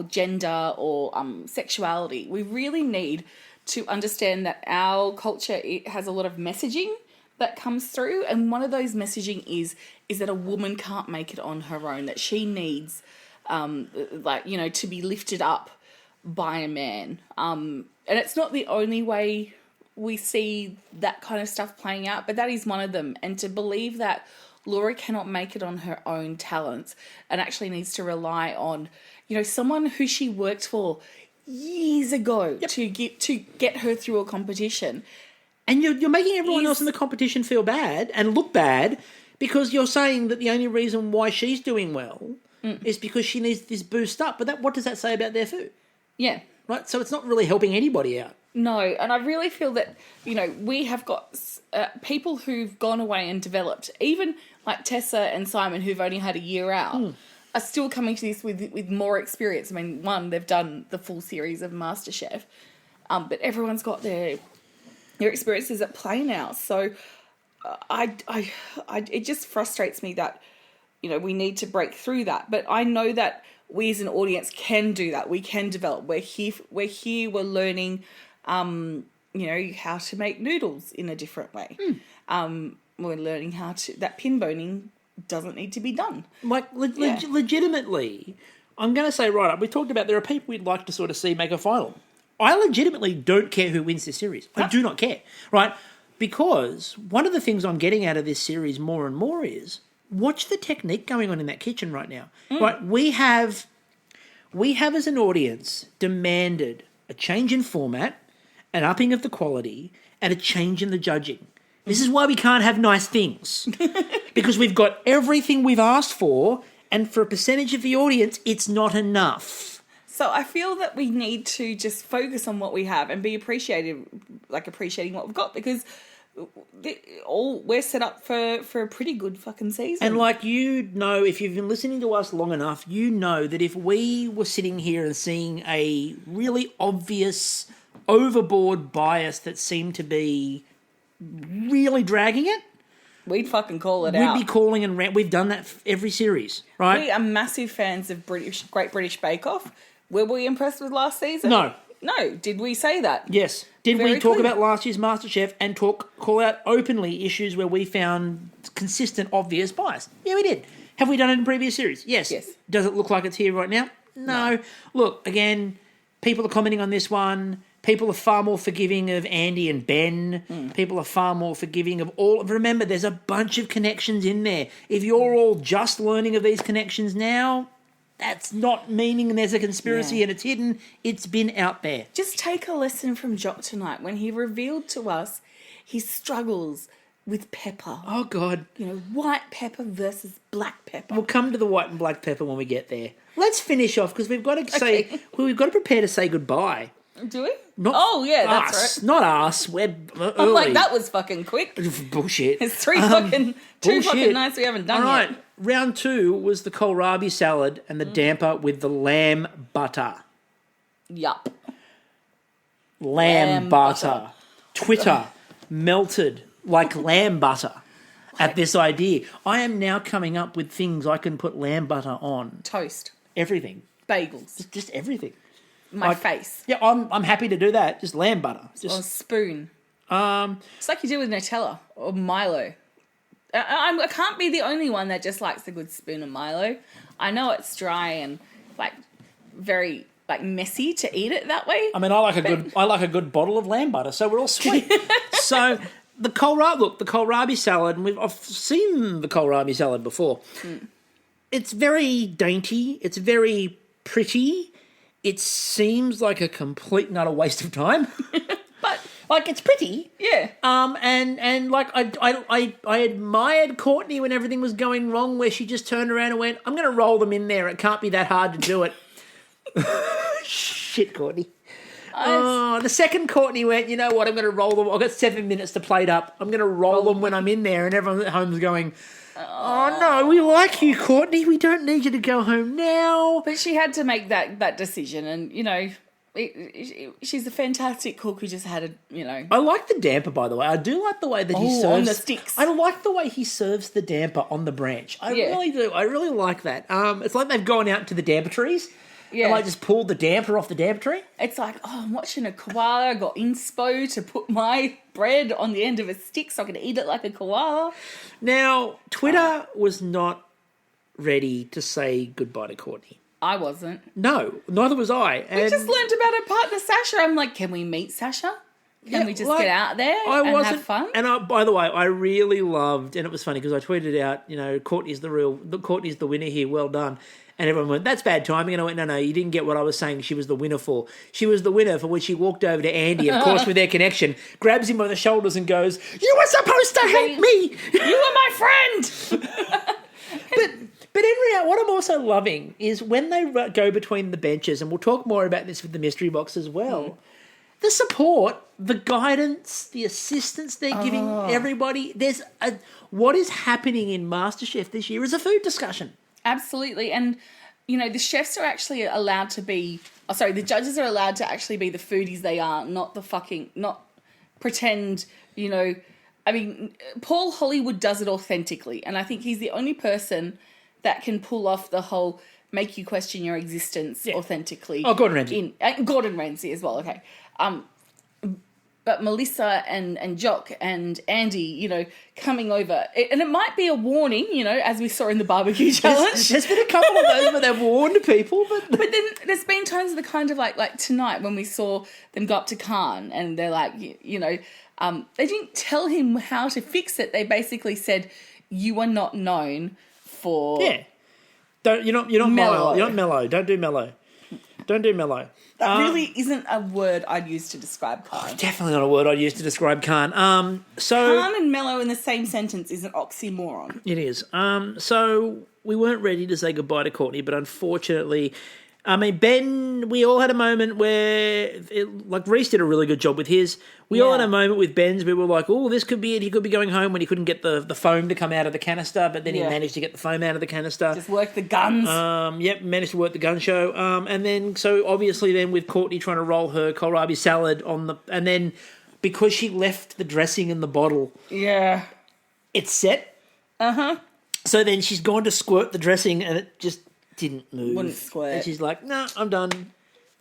S2: gender or sexuality. We really need to understand that our culture, it has a lot of messaging that comes through, and one of those messaging is that a woman can't make it on her own, that she needs to be lifted up by a man. And it's not the only way we see that kind of stuff playing out, but that is one of them. And to believe that Laura cannot make it on her own talents and actually needs to rely on, someone who she worked for years ago to get her through a competition.
S1: And you're making everyone else in the competition feel bad and look bad because you're saying that the only reason why she's doing well is because she needs this boost up. But what does that say about their food?
S2: Yeah.
S1: Right? So it's not really helping anybody out.
S2: No, and I really feel that, we have got people who've gone away and developed, even like Tessa and Simon, who've only had a year out, are still coming to this with more experience. I mean, they've done the full series of MasterChef, but everyone's got their experiences at play now. So it just frustrates me that, we need to break through that. But I know that we as an audience can do that. We can develop. We're here. We're learning, how to make noodles in a different way. We're learning that pin boning doesn't need to be done.
S1: Legitimately, I'm going to say right up. We talked about there are people we'd like to sort of see make a final. I legitimately don't care who wins this series. I do not care, right? Because one of the things I'm getting out of this series more and more is watch the technique going on in that kitchen right now. Right? We have as an audience demanded a change in format, an upping of the quality, and a change in the judging. This is why we can't have nice things. Because we've got everything we've asked for, and for a percentage of the audience, it's not enough.
S2: So I feel that we need to just focus on what we have and be appreciating what we've got, because we're set up for a pretty good fucking season.
S1: And if you've been listening to us long enough, you know that if we were sitting here and seeing a really obvious overboard bias that seemed to be really dragging it,
S2: we'd fucking call it out.
S1: We'd be calling and rant. We've done that every series, right?
S2: We are massive fans of Great British Bake Off. Were we impressed with last season?
S1: No.
S2: No. Did we say that?
S1: Yes. Did we talk about last year's MasterChef and call out openly issues where we found consistent, obvious bias? Yeah, we did. Have we done it in previous series? Yes. Does it look like it's here right now? No. Look, again, people are commenting on this one. People are far more forgiving of Andy and Ben. People are far more forgiving of all. Remember, there's a bunch of connections in there. If you're all just learning of these connections now, that's not meaning there's a conspiracy and it's hidden. It's been out there.
S2: Just take a lesson from Jock tonight when he revealed to us his struggles with pepper.
S1: Oh, God.
S2: White pepper versus black pepper.
S1: We'll come to the white and black pepper when we get there. Let's finish off because we've got to we've got to prepare to say goodbye.
S2: Do we?
S1: Not
S2: that's
S1: us.
S2: right.
S1: Not us. We're early.
S2: I'm like, that was fucking quick.
S1: Bullshit.
S2: It's two fucking nights we haven't done yet.
S1: All right. Round 2 was the kohlrabi salad and the damper with the lamb butter.
S2: Yup.
S1: Lamb butter. Twitter melted like lamb butter at this idea. I am now coming up with things I can put lamb butter on.
S2: Toast.
S1: Everything.
S2: Bagels.
S1: Just everything.
S2: My face.
S1: Yeah, I'm happy to do that. Just lamb butter.
S2: Or a spoon. It's like you do with Nutella or Milo. I can't be the only one that just likes a good spoon of Milo. I know it's dry and very messy to eat it that way.
S1: I mean, I like a good bottle of lamb butter, so we're all sweet. So the kohlrabi salad, and I've seen the kohlrabi salad before. It's very dainty. It's very pretty. It seems like a complete and utter waste of time. But it's pretty.
S2: Yeah.
S1: And I admired Courtney when everything was going wrong, where she just turned around and went, "I'm going to roll them in there. It can't be that hard to do it." Shit, Courtney. The second Courtney went, "You know what? I'm going to roll them. I've got 7 minutes to plate up. I'm going to roll them when I'm in there." And everyone at home's going, "Oh no, we like you, Courtney. We don't need you to go home now."
S2: But she had to make that decision, and she's a fantastic cook who just had
S1: I like the damper, by the way. I do like the way that he serves
S2: on the sticks.
S1: I like the way he serves the damper on the branch. I really do. I really like that. It's like they've gone out to the damper trees. Yeah. And just pulled the damper off the damper tree.
S2: It's like, I'm watching a koala. I got inspo to put my bread on the end of a stick so I can eat it like a koala.
S1: Now, Twitter was not ready to say goodbye to Courtney.
S2: I wasn't.
S1: No, neither was I.
S2: We just learned about her partner Sasha. I'm like, can we meet Sasha? Can we just get out there and have fun?
S1: And by the way, I really loved, and it was funny because I tweeted out, Courtney's the winner here. Well done. And everyone went, that's bad timing. And I went, no, you didn't get what I was saying she was the winner for. She was the winner for when she walked over to Andy, of course, with their connection, grabs him by the shoulders and goes, you were supposed to hate me.
S2: You were my friend.
S1: But in reality, what I'm also loving is when they go between the benches, and we'll talk more about this with the mystery box as well, the support, the guidance, the assistance they're giving everybody. What is happening in MasterChef this year is a food discussion.
S2: Absolutely. And, the chefs are actually allowed to be... Oh, sorry, the judges are allowed to actually be the foodies they are, not pretend, I mean, Paul Hollywood does it authentically. And I think he's the only person that can pull off the whole make you question your existence authentically.
S1: Oh, Gordon Ramsay.
S2: Gordon Ramsay as well, okay. But Melissa and Jock and Andy, coming over. And it might be a warning, as we saw in the barbecue challenge.
S1: There's been a couple of those where they've warned people. But
S2: then there's been times of the kind of like tonight when we saw them go up to Khan and they're like, they didn't tell him how to fix it. They basically said, you are not known for...
S1: Yeah. You're not
S2: mellow.
S1: You're not mellow. Don't do mellow. Don't do mellow.
S2: That really isn't a word I'd use to describe Khan.
S1: Definitely not a word I'd use to describe Khan.
S2: Khan and mellow in the same sentence is an oxymoron.
S1: It is. So we weren't ready to say goodbye to Courtney, but unfortunately... I mean, Ben, we all had a moment where, Reece did a really good job with his. We all had a moment with Ben's. We were like, oh, this could be it. He could be going home when he couldn't get the foam to come out of the canister, but then he managed to get the foam out of the canister.
S2: Just work the guns.
S1: Managed to work the gun show. And then, so obviously then with Courtney trying to roll her kohlrabi salad and then because she left the dressing in the bottle.
S2: Yeah.
S1: It's set.
S2: Uh-huh.
S1: So then she's gone to squirt the dressing and it just... didn't move.
S2: Wouldn't squirt.
S1: And she's like, no, I'm done.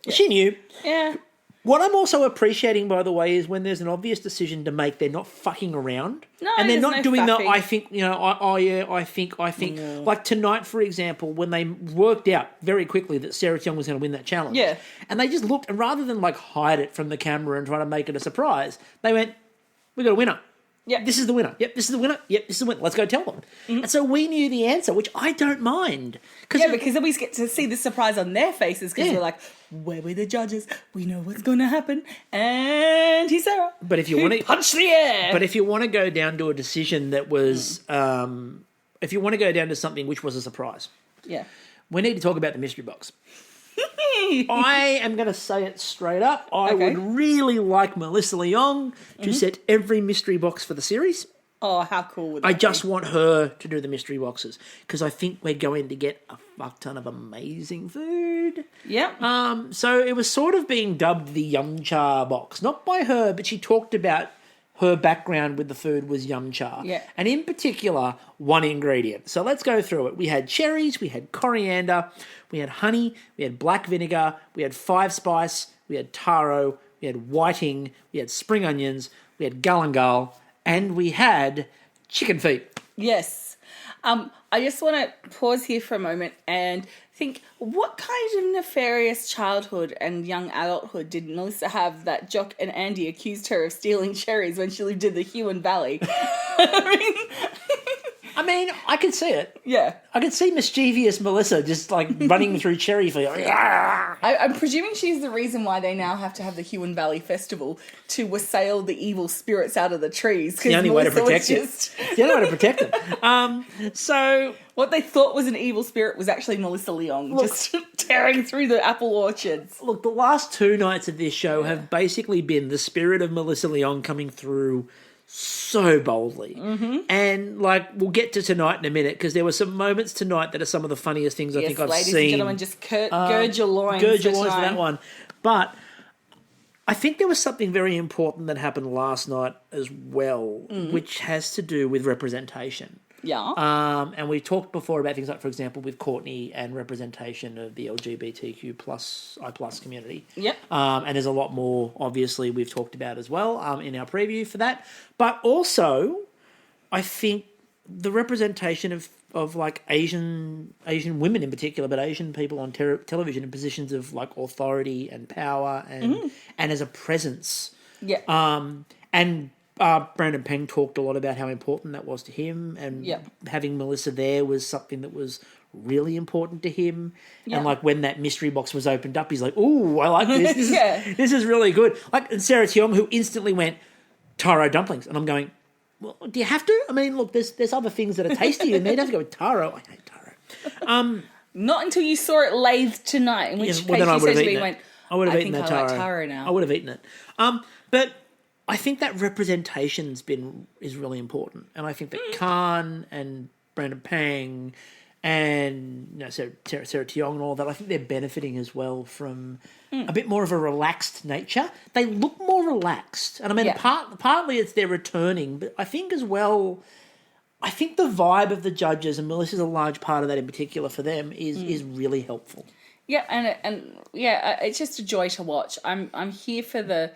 S1: Yeah. She knew.
S2: Yeah.
S1: What I'm also appreciating, by the way, is when there's an obvious decision to make, they're not fucking around.
S2: No,
S1: and they're not
S2: no
S1: doing
S2: faffing.
S1: the, I think, I think. No. Like tonight, for example, when they worked out very quickly that Sarah Young was going to win that challenge.
S2: Yeah.
S1: And they just looked, and rather than hide it from the camera and try to make it a surprise, they went, we got a winner.
S2: Yep.
S1: This is the winner. Yep, this is the winner. Yep, this is the winner. Let's go tell them. Mm-hmm. And so we knew the answer, which I don't mind.
S2: Because then we get to see the surprise on their faces because we're like, where were the judges? We know what's going to happen. And he's Sarah.
S1: But if you want to
S2: punch the air.
S1: But if you want to go down to a decision that was, if you want to go down to something which was a surprise, we need to talk about the mystery box. I am going to say it straight up. I would really like Melissa Leong to set every mystery box for the series.
S2: Oh, how cool would that
S1: I just want her to do the mystery boxes because I think we're going to get a fuck ton of amazing food.
S2: Yep.
S1: So it was sort of being dubbed the Yum Cha box. Not by her, but she talked about her background with the food was Yum Cha.
S2: Yeah.
S1: And in particular, one ingredient. So let's go through it. We had cherries, we had coriander, we had honey, we had black vinegar, we had 5 spice, we had taro, we had whiting, we had spring onions, we had galangal, and we had chicken feet.
S2: Yes. I just want to pause here for a moment and think, what kind of nefarious childhood and young adulthood did Melissa have that Jock and Andy accused her of stealing cherries when she lived in the Huon Valley?
S1: I mean, I could see it.
S2: Yeah.
S1: I could see mischievous Melissa just running through cherry fields.
S2: I'm presuming she's the reason why they now have to have the Huon Valley Festival to wassail the evil spirits out of the trees.
S1: It's the only way to protect it. It's the only way to protect them. So
S2: what they thought was an evil spirit was actually Melissa Leong just tearing through the apple orchards.
S1: Look, the last 2 nights of this show have basically been the spirit of Melissa Leong coming through so boldly.
S2: Mm-hmm.
S1: And we'll get to tonight in a minute because there were some moments tonight that are some of the funniest things I think I've
S2: ladies
S1: seen.
S2: And gentlemen, just gird your loins.
S1: Gird your loins for that one. But I think there was something very important that happened last night as well, which has to do with representation.
S2: Yeah.
S1: And we talked before about things like, for example, with Courtney and representation of the LGBTQ plus I plus community.
S2: Yep.
S1: And there's a lot more, obviously, we've talked about as well in our preview for that. But also, I think the representation of like Asian women in particular, but Asian people on television in positions of like authority and power and as a presence.
S2: Yeah.
S1: And Brandon Peng talked a lot about how important that was to him, and having Melissa there was something that was really important to him. Yeah. And like when that mystery box was opened up, he's like, "Ooh, I like this. This is really good." Like, and Sarah Tiong, who instantly went taro dumplings, and I'm going, well, do you have to? I mean, look, there's other things that are tasty in there. You don't have to go with taro. I hate taro.
S2: Not until you saw it lathed tonight, in which case you said to me,
S1: I would have eaten
S2: that
S1: taro.
S2: I like taro now.
S1: I would have eaten it. But I think that representation's is really important. And I think that Khan and Brandon Pang and Sarah Tiong and all that, I think they're benefiting as well from a bit more of a relaxed nature. They look more relaxed. And I mean, partly it's they're returning, but I think as well, I think the vibe of the judges, and Melissa's a large part of that in particular for them, is really helpful. Yeah,
S2: and it's just a joy to watch. I'm here for the,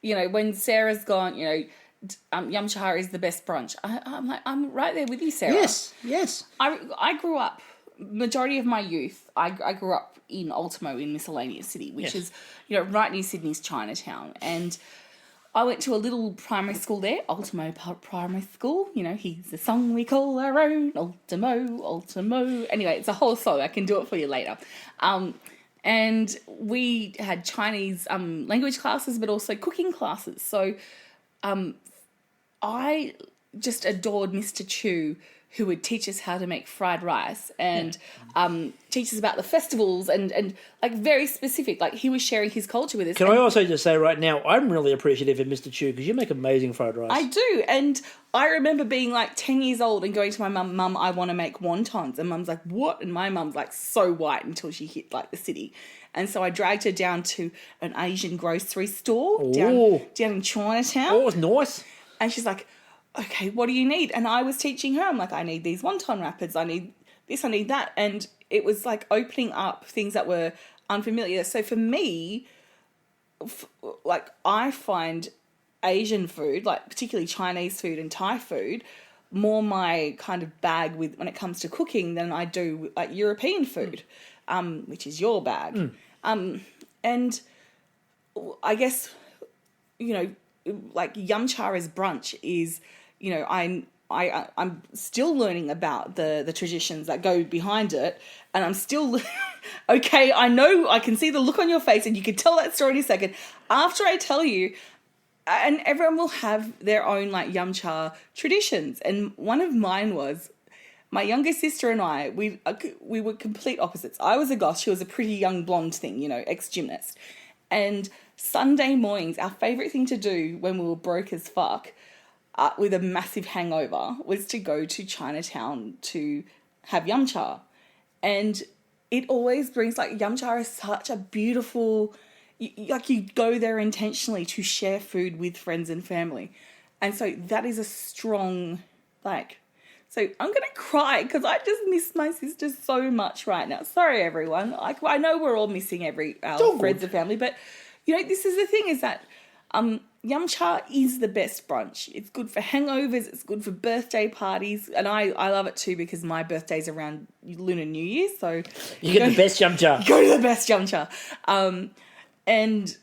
S2: when Sarah's gone, Yum Cha is the best brunch. I'm right there with you, Sarah.
S1: Yes.
S2: I grew up, majority of my youth, I grew up in Ultimo in Miscellaneous City, which is, right near Sydney's Chinatown. And I went to a little primary school there, Ultimo Primary School. He's the song we call our own, Ultimo. Anyway, it's a whole song. I can do it for you later. And we had Chinese language classes, but also cooking classes. So I just adored Mr. Chu, who would teach us how to make fried rice and teach us about the festivals and like very specific. Like he was sharing his culture with us.
S1: Can I also just say right now, I'm really appreciative of Mr. Chu because you make amazing fried rice.
S2: I do. And I remember being like 10 years old and going to my mum, I want to make wontons. And mum's like, what? And my mum's like so white until she hit like the city. And so I dragged her down to an Asian grocery store down in Chinatown.
S1: Oh, it's nice.
S2: And she's like, okay, what do you need? And I was teaching her. I'm like, I need these wonton wrappers. I need this, I need that. And it was like opening up things that were unfamiliar. So for me, I find Asian food, like particularly Chinese food and Thai food, more my kind of bag when it comes to cooking than I do like European food, which is your bag. And I guess, like Yum Cha as brunch is, I'm still learning about the traditions that go behind it, and I'm still okay. I know I can see the look on your face, and you can tell that story in a second. After I tell you, and everyone will have their own like Yum Cha traditions, and one of mine was my younger sister and I. We were complete opposites. I was a goth; she was a pretty young blonde thing, ex-gymnast, and Sunday mornings, our favourite thing to do when we were broke as fuck, with a massive hangover, was to go to Chinatown to have Yum Cha. And it always brings, like, Yum Cha is such a beautiful, you go there intentionally to share food with friends and family. And so that is a strong, so I'm going to cry because I just miss my sister so much right now. Sorry, everyone. I know we're all missing our friends and family, but... this is the thing, is that Yum Cha is the best brunch. It's good for hangovers. It's good for birthday parties. And I love it too because my birthday's around Lunar New Year. So
S1: you get the best Yum Cha.
S2: Go to the best Yum Cha. And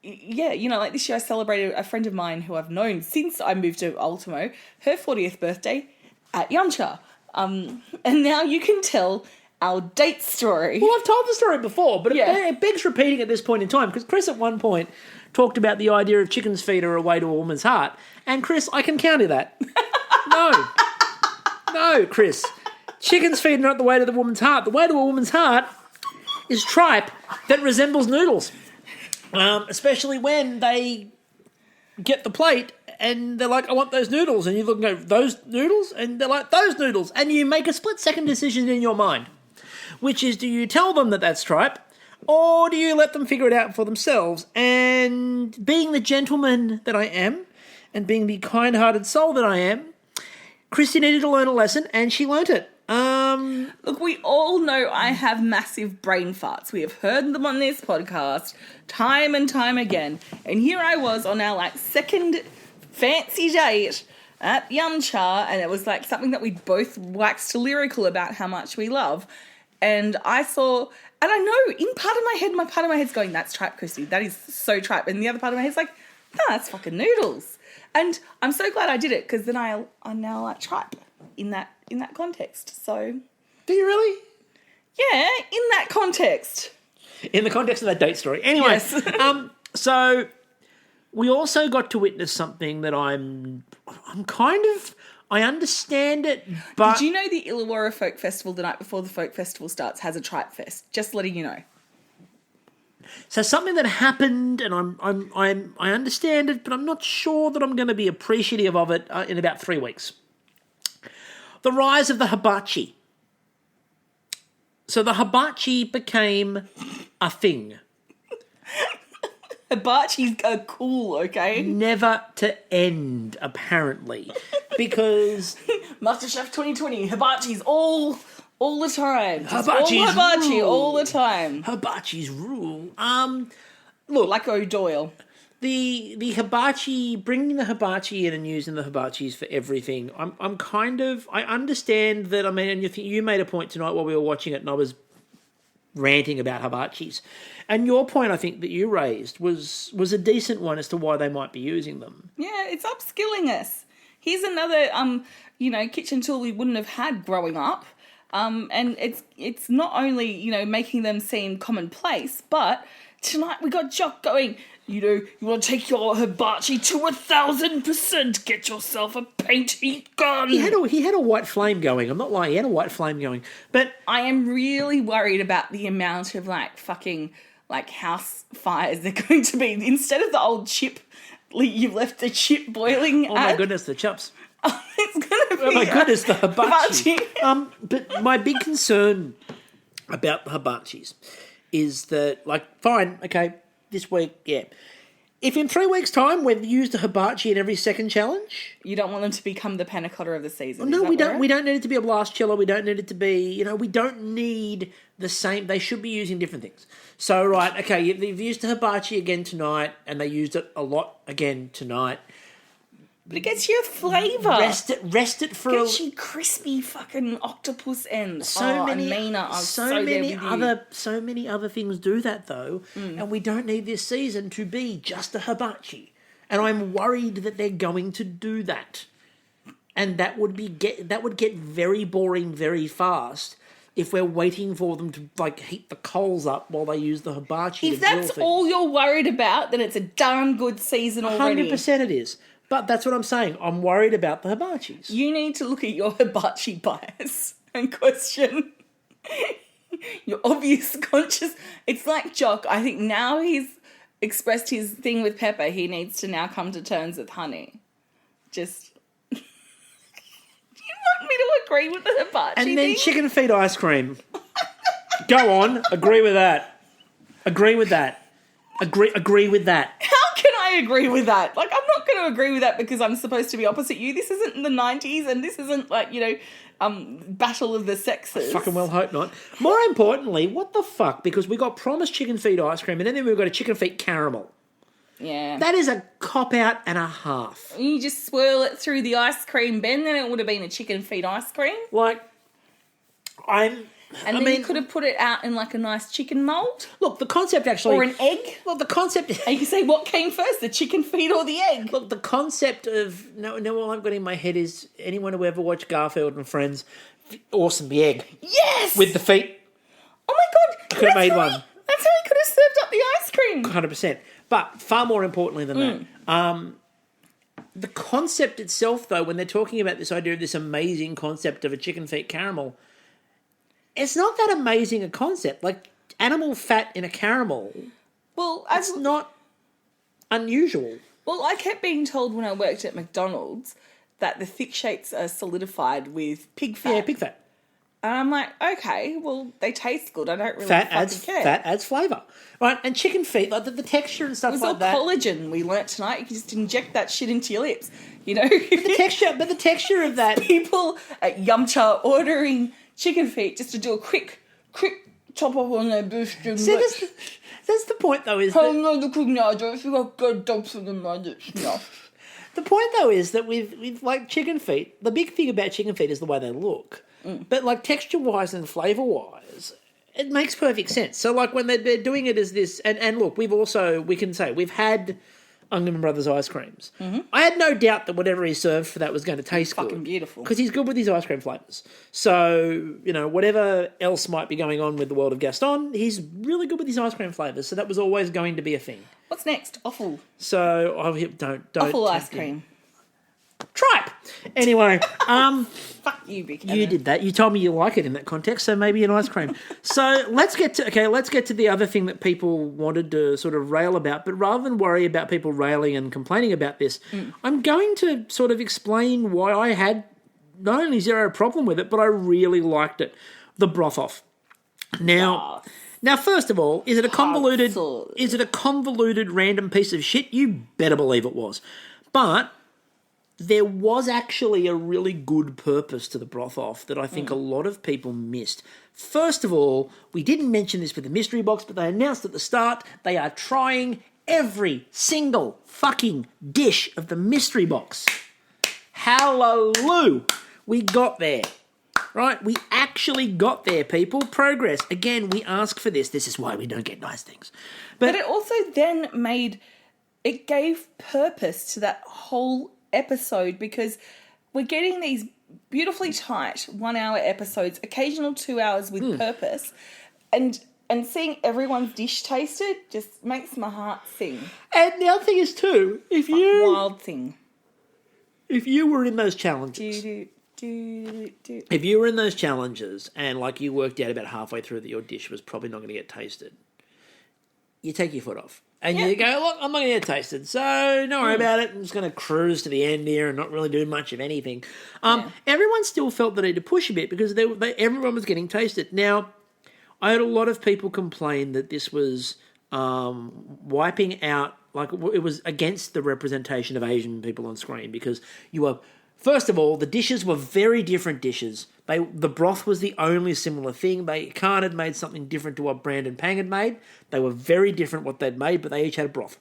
S2: yeah, like this year I celebrated a friend of mine who I've known since I moved to Ultimo, her 40th birthday at Yum Cha. And now you can tell our date story.
S1: Well, I've told the story before, but it begs repeating at this point in time, because Chris at one point talked about the idea of chicken's feet are a way to a woman's heart. And Chris, I can counter that. No, Chris. Chicken's feet are not the way to the woman's heart. The way to a woman's heart is tripe that resembles noodles. Especially when they get the plate and they're like, I want those noodles. And you look and go, those noodles? And they're like, those noodles. And you make a split-second decision in your mind, which is, do you tell them that that's tripe, or do you let them figure it out for themselves? And being the gentleman that I am, and being the kind-hearted soul that I am, Kristie needed to learn a lesson, and she learnt it.
S2: Look, we all know I have massive brain farts. We have heard them on this podcast time and time again. And here I was on our second fancy date, at Yumcha, and it was like something that we both waxed lyrical about how much we love. And I saw, and I know in part of my head's going, that's tripe, Kristie. That is so tripe. And the other part of my head's like, no, that's fucking noodles. And I'm so glad I did it, because then I now like tripe in that context. So,
S1: Do you really?
S2: yeah, in that context.
S1: In the context of that date story. Anyway,
S2: Yes.
S1: So we also got to witness something that I'm kind of, I understand it, but...
S2: Did you know the Illawarra Folk Festival, the night before the Folk Festival starts, has a tripe fest? Just letting you know.
S1: So something that happened, and I understand it, but I'm not sure that I'm going to be appreciative of it in about 3 weeks. The rise of the hibachi. So the hibachi became a thing.
S2: Hibachi's are cool, okay?
S1: Never to end, apparently, because
S2: Masterchef 2020, hibachi's all the time. Just
S1: Hibachi's
S2: all hibachi
S1: rule.
S2: all the time.
S1: hibachi's rule. Look,
S2: Like O'Doyle.
S1: the hibachi, bringing the hibachi in and using the hibachis for everything. I'm kind of, I understand that. I mean, and you made a point tonight while we were watching it, and I was ranting about hibachis. And your point, I think, that you raised was a decent one as to why they might be using them.
S2: Yeah, it's upskilling us. Here's another kitchen tool we wouldn't have had growing up. And it's not only, making them seem commonplace, but tonight we got Jock going, you want to take your hibachi to 1,000%, get yourself a paint heat gun.
S1: He had a white flame going. I'm not lying. He had a white flame going. But
S2: I am really worried about the amount of fucking house fires they're going to be. Instead of the old chip, you've left the chip boiling.
S1: oh my goodness, the chops.
S2: It's going to be.
S1: Oh my goodness, the hibachi.
S2: hibachi.
S1: But my big concern about the hibachis is that, fine, okay, this week, yeah. If in 3 weeks' time we've used a hibachi in every second challenge,
S2: You don't want them to become the panna cotta of the season.
S1: no,
S2: is that
S1: we don't.
S2: right?
S1: We don't need it to be a blast chiller. We don't need it to be, we don't need the same. They should be using different things. So, right, okay, you've used the hibachi again tonight, and they used it a lot again tonight.
S2: But it gets you a flavour.
S1: Rest it for
S2: Gets you crispy fucking octopus ends.
S1: so many,
S2: Amina, I'm
S1: so
S2: there
S1: many
S2: with you.
S1: other things do that though, and we don't need this season to be just a hibachi. And I'm worried that they're going to do that, and that would get very boring very fast if we're waiting for them to heat the coals up while they use the hibachi.
S2: If
S1: to grill
S2: that's
S1: things.
S2: all you're worried about, then it's a darn good season already.
S1: 100% it is. But that's what I'm saying. I'm worried about the hibachis.
S2: You need to look at your hibachi bias and question your obvious conscious. It's like Jock. I think now he's expressed his thing with pepper. He needs to now come to terms with honey. Just. Do you want me to agree with the hibachi
S1: And then
S2: thing?
S1: chicken feet ice cream. Go on. Agree with that. Agree with that. Agree with that.
S2: How can I agree with that? I'm not going to agree with that because I'm supposed to be opposite you. This isn't in the 90s, and this isn't battle of the sexes.
S1: Fucking well hope not. More importantly, what the fuck? Because we got promised chicken feet ice cream, and then we've got a chicken feet caramel.
S2: Yeah.
S1: That is a cop-out and a half.
S2: You just swirl it through the ice cream bin, then it would have been a chicken feet ice cream. And then you could have put it out in a nice chicken mould.
S1: Look, the concept actually...
S2: Or an egg.
S1: Look, the concept...
S2: And you can say, what came first, the chicken feet or the egg?
S1: Look, the concept of... No, all I've got in my head is anyone who ever watched Garfield and Friends, awesome, the egg.
S2: Yes!
S1: With the feet.
S2: Oh my God.
S1: Could have made one.
S2: That's how he could have served up the ice cream.
S1: 100%. But far more importantly than that, the concept itself, though, when they're talking about this idea of this amazing concept of a chicken feet caramel, it's not that amazing a concept. Animal fat in a caramel,
S2: Well,
S1: it's not unusual.
S2: Well, I kept being told when I worked at McDonald's that the thick shakes are solidified with pig fat.
S1: Yeah, pig fat.
S2: And I'm like, okay, well, they taste good. I don't really
S1: Fat
S2: care.
S1: Fat adds flavour. Right, and chicken feet, the texture and stuff
S2: It was all
S1: like that.
S2: collagen we learnt tonight. You can just inject that shit into your lips,
S1: The texture of that...
S2: People at Yumcha ordering chicken feet just to do a quick chop off on their beef.
S1: See, that's the point, though, is
S2: I'm
S1: that...
S2: not looking now. I don't think I've got dumps in my lips now.
S1: The point, though, is that with like chicken feet, the big thing about chicken feet is the way they look. But like texture-wise and flavour-wise, it makes perfect sense. So like when they're doing it as this, and look, we can say we've had Ungman Brothers ice creams. I had no doubt that whatever he served for that was going to taste good.
S2: Fucking beautiful.
S1: Because he's good with his ice cream flavours. So, whatever else might be going on with the world of Gaston, he's really good with his ice cream flavours. So that was always going to be a thing.
S2: What's next? Offal.
S1: So, don't.
S2: Offal ice cream.
S1: Tripe! Anyway,
S2: Fuck you, Buchanan.
S1: you did that. You told me you like it in that context, so maybe an ice cream. So let's get to the other thing that people wanted to sort of rail about. But rather than worry about people railing and complaining about this, I'm going to sort of explain why I had not only zero problem with it, but I really liked it. The broth off. Now, first of all, is it a convoluted random piece of shit? You better believe it was. But there was actually a really good purpose to the broth off that I think a lot of people missed. First of all, we didn't mention this with the mystery box, but they announced at the start they are trying every single fucking dish of the mystery box. Hallelujah! We got there. Right? We actually got there, people. Progress. Again, we ask for this. This is why we don't get nice things.
S2: But it also then it gave purpose to that whole episode, because we're getting these beautifully tight 1 hour episodes, occasional 2 hours with purpose, and seeing everyone's dish tasted just makes my heart sing.
S1: And the other thing is too, if you were in those challenges, if you were in those challenges and like you worked out about halfway through that your dish was probably not going to get tasted, you take your foot off. And you go, look, I'm not going to get tasted, so don't worry about it. I'm just going to cruise to the end here and not really do much of anything. Everyone still felt the need to push a bit because everyone was getting tasted. Now, I had a lot of people complain that this was wiping out, like it was against the representation of Asian people on screen because you were... First of all, the dishes were very different dishes. The broth was the only similar thing. Khan had made something different to what Brandon Pang had made. They were very different what they'd made, but they each had a broth.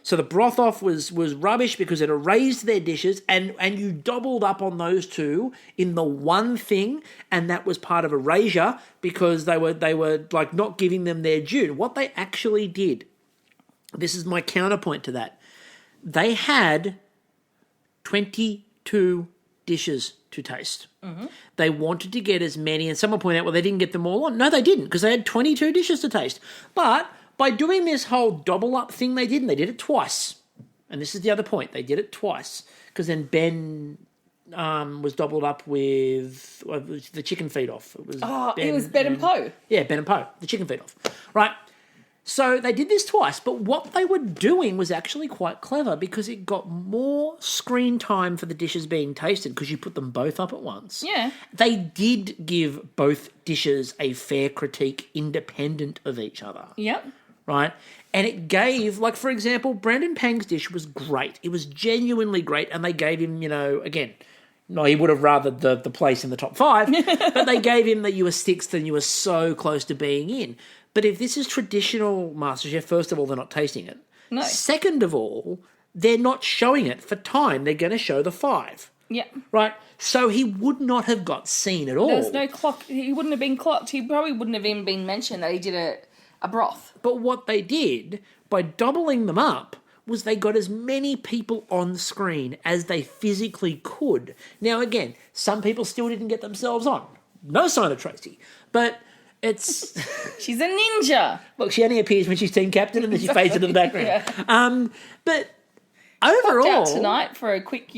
S1: So the broth off was rubbish because it erased their dishes, and you doubled up on those two in the one thing, and that was part of erasure because they were like not giving them their due. What they actually did, this is my counterpoint to that, they had 22 dishes to taste. They wanted to get as many, and someone pointed out, well, they didn't get them all on. No, they didn't, because they had 22 dishes to taste. But by doing this whole double-up thing they did it twice. And this is the other point. They did it twice, because then Ben was doubled up with the chicken feed off. It was
S2: Ben and Poe.
S1: Yeah, Ben and Poe, the chicken feed off. Right. So they did this twice, but what they were doing was actually quite clever because it got more screen time for the dishes being tasted because you put them both up at once.
S2: Yeah.
S1: They did give both dishes a fair critique independent of each other.
S2: Yep.
S1: Right? And it gave, like, for example, Brandon Pang's dish was great. It was genuinely great, and they gave him, again... No, he would have rather the place in the top 5, but they gave him that you were 6th and you were so close to being in. But if this is traditional MasterChef, first of all, they're not tasting it.
S2: No.
S1: Second of all, they're not showing it for time. They're going to show the 5.
S2: Yeah.
S1: Right? So he would not have got seen at all.
S2: There was no clock. He wouldn't have been clocked. He probably wouldn't have even been mentioned that he did a broth.
S1: But what they did, by doubling them up, was they got as many people on screen as they physically could. Now, again, some people still didn't get themselves on. No sign of Tracy. But it's...
S2: She's a ninja.
S1: Look, she only appears when she's team captain and then she fades into the background.
S2: Yeah.
S1: But overall...
S2: Popped out tonight for a quick,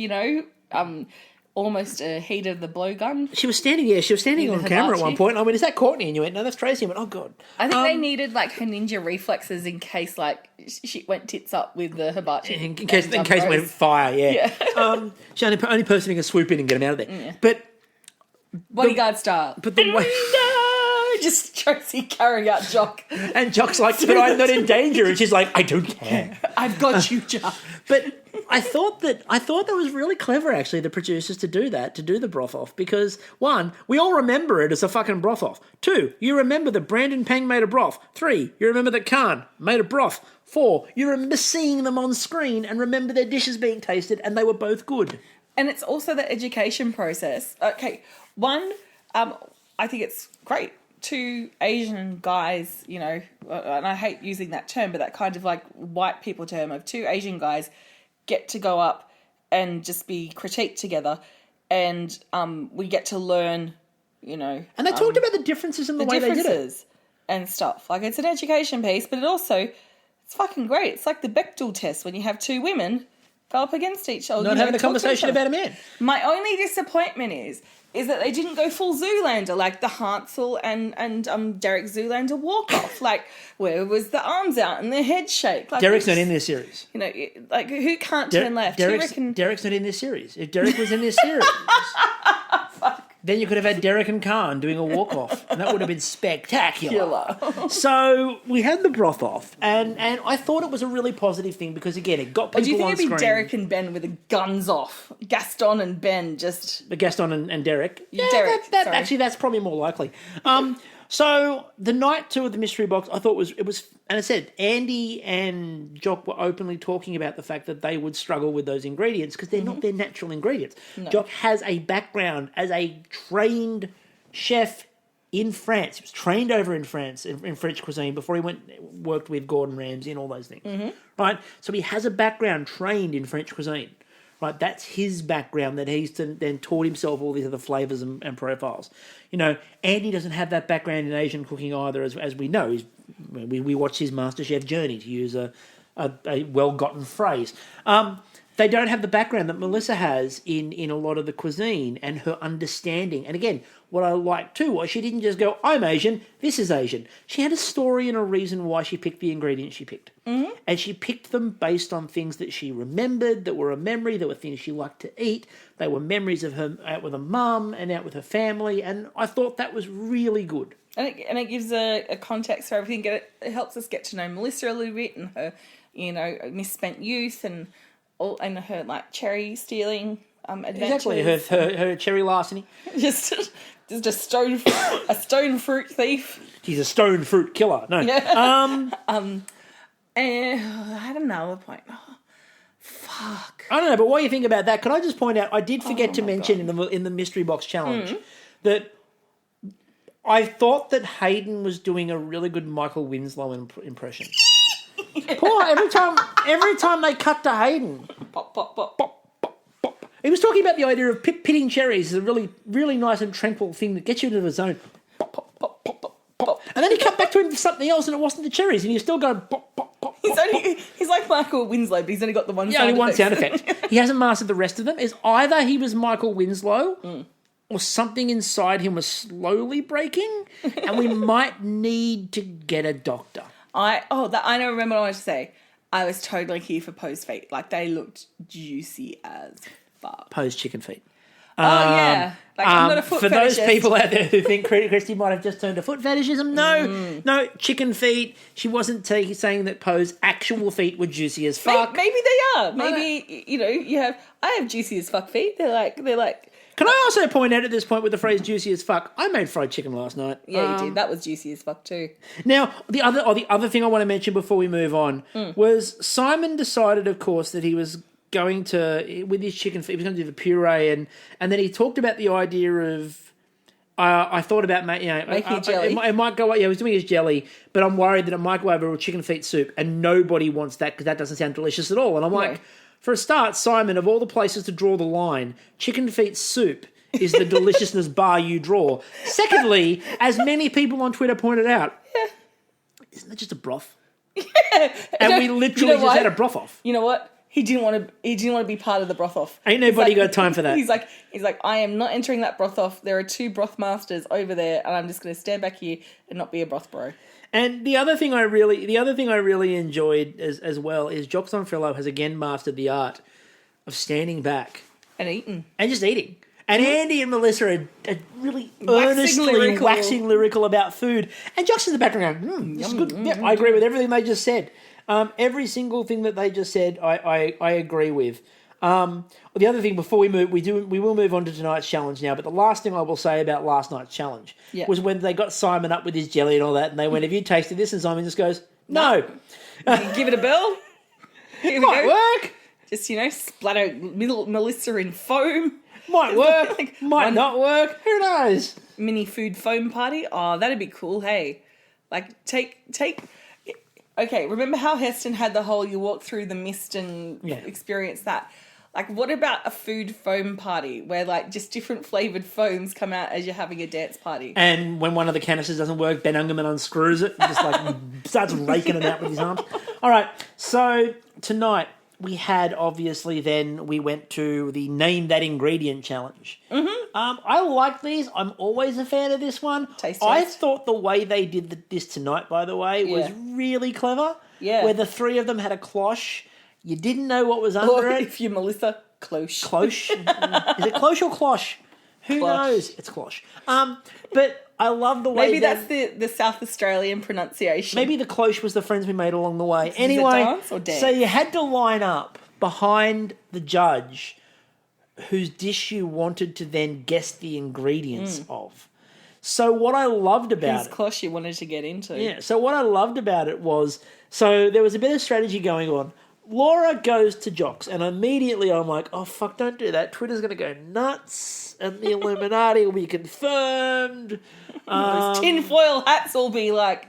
S2: almost a heat of the blowgun.
S1: She was standing on camera at one point. I went, is that Courtney? And you went, no, that's Tracy. I went, oh, God.
S2: I think they needed, her ninja reflexes in case, she went tits up with the hibachi.
S1: In case it went fire, yeah. She only person who can swoop in and get him out of there.
S2: Yeah.
S1: But...
S2: Bodyguard style.
S1: But the way...
S2: Just Tracy carrying out Jock.
S1: And Jock's like, but I'm not in danger. And she's like, I don't care.
S2: I've got you, Jock.
S1: But I thought that was really clever, actually, the producers to do that, to do the broth off, because one, we all remember it as a fucking broth off. Two, you remember that Brandon Pang made a broth. Three, you remember that Khan made a broth. Four, you remember seeing them on screen and remember their dishes being tasted, and they were both good.
S2: And it's also the education process. Okay, one, I think it's great. Two Asian guys, you know, and I hate using that term, but that kind of like white people term of two Asian guys get to go up and just be critiqued together, and we get to learn, you know.
S1: And they talked about the differences in the way they did it.
S2: And stuff. Like, it's an education piece, but it's fucking great. It's like the Bechdel test when you have two women go up against each other.
S1: Not having a conversation about a man.
S2: My only disappointment is that they didn't go full Zoolander, like the Hansel and Derek Zoolander walk-off. Like, where was the arms out and the head shake? Like,
S1: Derek's not in this series.
S2: You know, like, who can't turn left?
S1: Derek's not in this series. If Derek was in this series, then you could have had Derek and Khan doing a walk-off, and that would have been spectacular. So we had the broth off, and I thought it was a really positive thing because, again, it got people on screen.
S2: Do you think it'd be Derek and Ben with the guns off? Gaston and Ben just...
S1: The Gaston and Derek? Yeah,
S2: Derek,
S1: actually, that's probably more likely. So the night two of the mystery box, I thought it was, and I said, Andy and Jock were openly talking about the fact that they would struggle with those ingredients because they're not their natural ingredients. No. Jock has a background as a trained chef in France. He was trained over in France, in French cuisine, before he worked with Gordon Ramsay and all those things. Right? So he has a background trained in French cuisine. Right, that's his background that he's then taught himself all these other flavours and profiles. You know, Andy doesn't have that background in Asian cooking either, as we know. We watched his Masterchef journey, to use a well-gotten phrase. They don't have the background that Melissa has in a lot of the cuisine and her understanding. And again, what I liked too was she didn't just go, I'm Asian, this is Asian. She had a story and a reason why she picked the ingredients she picked. And she picked them based on things that she remembered, that were a memory, that were things she liked to eat. They were memories of her out with her mum and out with her family. And I thought that was really good.
S2: And it gives a context for everything. It helps us get to know Melissa a little bit and her, you know, misspent youth and her like cherry stealing adventures.
S1: Exactly, her cherry larceny.
S2: just a stone fruit thief.
S1: She's a stone fruit killer. No.
S2: Yeah. I had another point. Oh, fuck.
S1: I don't know, but what do you think about that? Can I just point out, I did forget to mention in the mystery box challenge that I thought that Hayden was doing a really good Michael Winslow impression. Poor, every time they cut to Hayden,
S2: pop, pop, pop,
S1: pop, pop, pop. He was talking about the idea of pitting cherries is a really, really nice and tranquil thing that gets you into the zone. Pop, pop, pop, pop, pop, pop. And then he cut back to him for something else, and it wasn't the cherries, and you're still going pop, pop, pop.
S2: He's like Michael Winslow, but he's only got the one.
S1: Yeah, only one sound effect. He hasn't mastered the rest of them. Is either he was Michael Winslow, or something inside him was slowly breaking, and we might need to get a doctor.
S2: I remember what I wanted to say. I was totally here for Poe's feet. Like, they looked juicy as fuck.
S1: Poe's chicken feet.
S2: Yeah. Like, I'm not a foot
S1: for
S2: fetishist.
S1: those people out there who think Kristie might have just turned to foot fetishism, no, chicken feet. She wasn't saying that Poe's actual feet were juicy as fuck.
S2: Maybe they are. Maybe, you know, I have juicy as fuck feet. They're like.
S1: Can I also point out at this point with the phrase juicy as fuck, I made fried chicken last night.
S2: Yeah, you did. That was juicy as fuck too.
S1: Now, the other thing I want to mention before we move on was Simon decided, of course, that he was going to, with his chicken feet, he was going to do the puree, and then he talked about the idea of, I thought about making
S2: a jelly.
S1: It might go, he was doing his jelly, but I'm worried that it might go over with chicken feet soup, and nobody wants that because that doesn't sound delicious at all. And I'm like, for a start, Simon, of all the places to draw the line, chicken feet soup is the deliciousness bar you draw. Secondly, as many people on Twitter pointed out, isn't that just a broth?
S2: Yeah.
S1: And we literally just had a broth off.
S2: You know what? He didn't want to be part of the broth off.
S1: Ain't nobody got time for that.
S2: He's like, I am not entering that broth off. There are two broth masters over there, and I'm just going to stand back here and not be a broth bro.
S1: And the other thing I really enjoyed as well is Jock Zonfrillo has again mastered the art of standing back
S2: and eating
S1: and just eating. And Andy and Melissa are really
S2: Waxing
S1: earnestly waxing lyrical about food. And Jock's in the background going, this is good. Yeah, I agree with everything they just said. Every single thing that they just said, I agree with. The other thing before we move, we will move on to tonight's challenge now. But the last thing I will say about last night's challenge was when they got Simon up with his jelly and all that, and they went, "Have you tasted this?" And Simon just goes, "No."
S2: Give it a bell. Here we
S1: Might
S2: go.
S1: work.
S2: Just splatter Melissa in foam.
S1: Might work. Might not work. Who knows?
S2: Mini food foam party. Oh, that'd be cool. Hey, like take. Okay, remember how Heston had the whole you walk through the mist and experience that? Like, what about a food foam party where, like, just different flavoured foams come out as you're having a dance party?
S1: And when one of the canisters doesn't work, Ben Ungerman unscrews it and just, like, starts raking it out with his arms. All right, so tonight we had, obviously, then we went to the Name That Ingredient Challenge. Mm-hmm. I like these. I'm always a fan of this one.
S2: Taste
S1: I
S2: test.
S1: thought the way they did this tonight, by the way, was really clever.
S2: Yeah.
S1: Where the three of them had a cloche. You didn't know what was under
S2: Or
S1: it.
S2: if you're Melissa, cloche.
S1: Cloche? Is it cloche or cloche? Who knows? It's cloche. But I love the way
S2: Maybe that's the South Australian pronunciation.
S1: Maybe the cloche was the friends we made along the way.
S2: Is it
S1: Anyway,
S2: dance or dance?
S1: so you had to line up behind the judge whose dish you wanted to then guess the ingredients of. So what I loved about
S2: Whose cloche you wanted to get into.
S1: Yeah, so what I loved about it was, so there was a bit of strategy going on. Laura goes to Jocks, and immediately I'm like, oh, fuck, don't do that. Twitter's going to go nuts, and the Illuminati will be confirmed.
S2: Those tinfoil hats will be, like,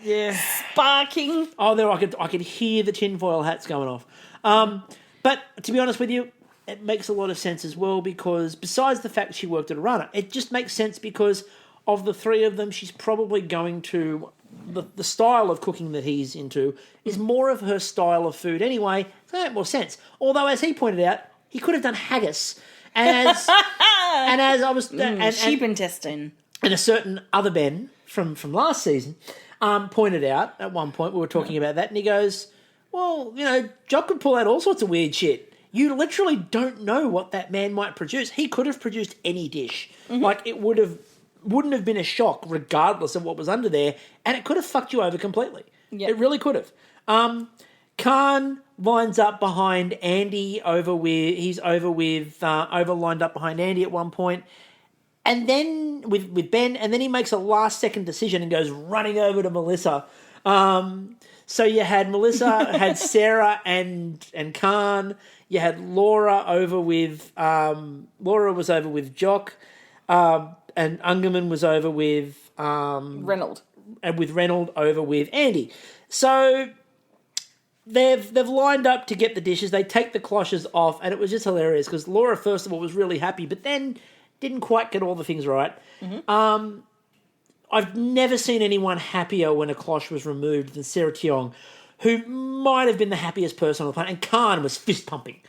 S2: sparking.
S1: Oh, there, I could hear the tinfoil hats going off. But to be honest with you, it makes a lot of sense as well, because besides the fact she worked at a runner, it just makes sense because of the three of them, she's probably going to... The style of cooking that he's into is more of her style of food anyway, so that makes more sense. Although, as he pointed out, he could have done haggis. And as I was...
S2: sheep intestine.
S1: And a certain other Ben from last season pointed out, at one point, we were talking about that, and he goes, well, Jock could pull out all sorts of weird shit. You literally don't know what that man might produce. He could have produced any dish. Mm-hmm. Like, it wouldn't have been a shock regardless of what was under there, and it could have fucked you over completely. Yep. It really could have. Khan lines up behind Andy lined up behind Andy at one point, and then with Ben, and then he makes a last second decision and goes running over to Melissa. So you had Melissa, had Sarah and Khan. You had Laura Laura was over with Jock. And Ungerman was over with...
S2: Reynolds.
S1: And with Reynolds over with Andy. So they've lined up to get the dishes. They take the cloches off, and it was just hilarious because Laura, first of all, was really happy, but then didn't quite get all the things right. Mm-hmm. I've never seen anyone happier when a cloche was removed than Sarah Tiong, who might have been the happiest person on the planet. And Khan was fist pumping.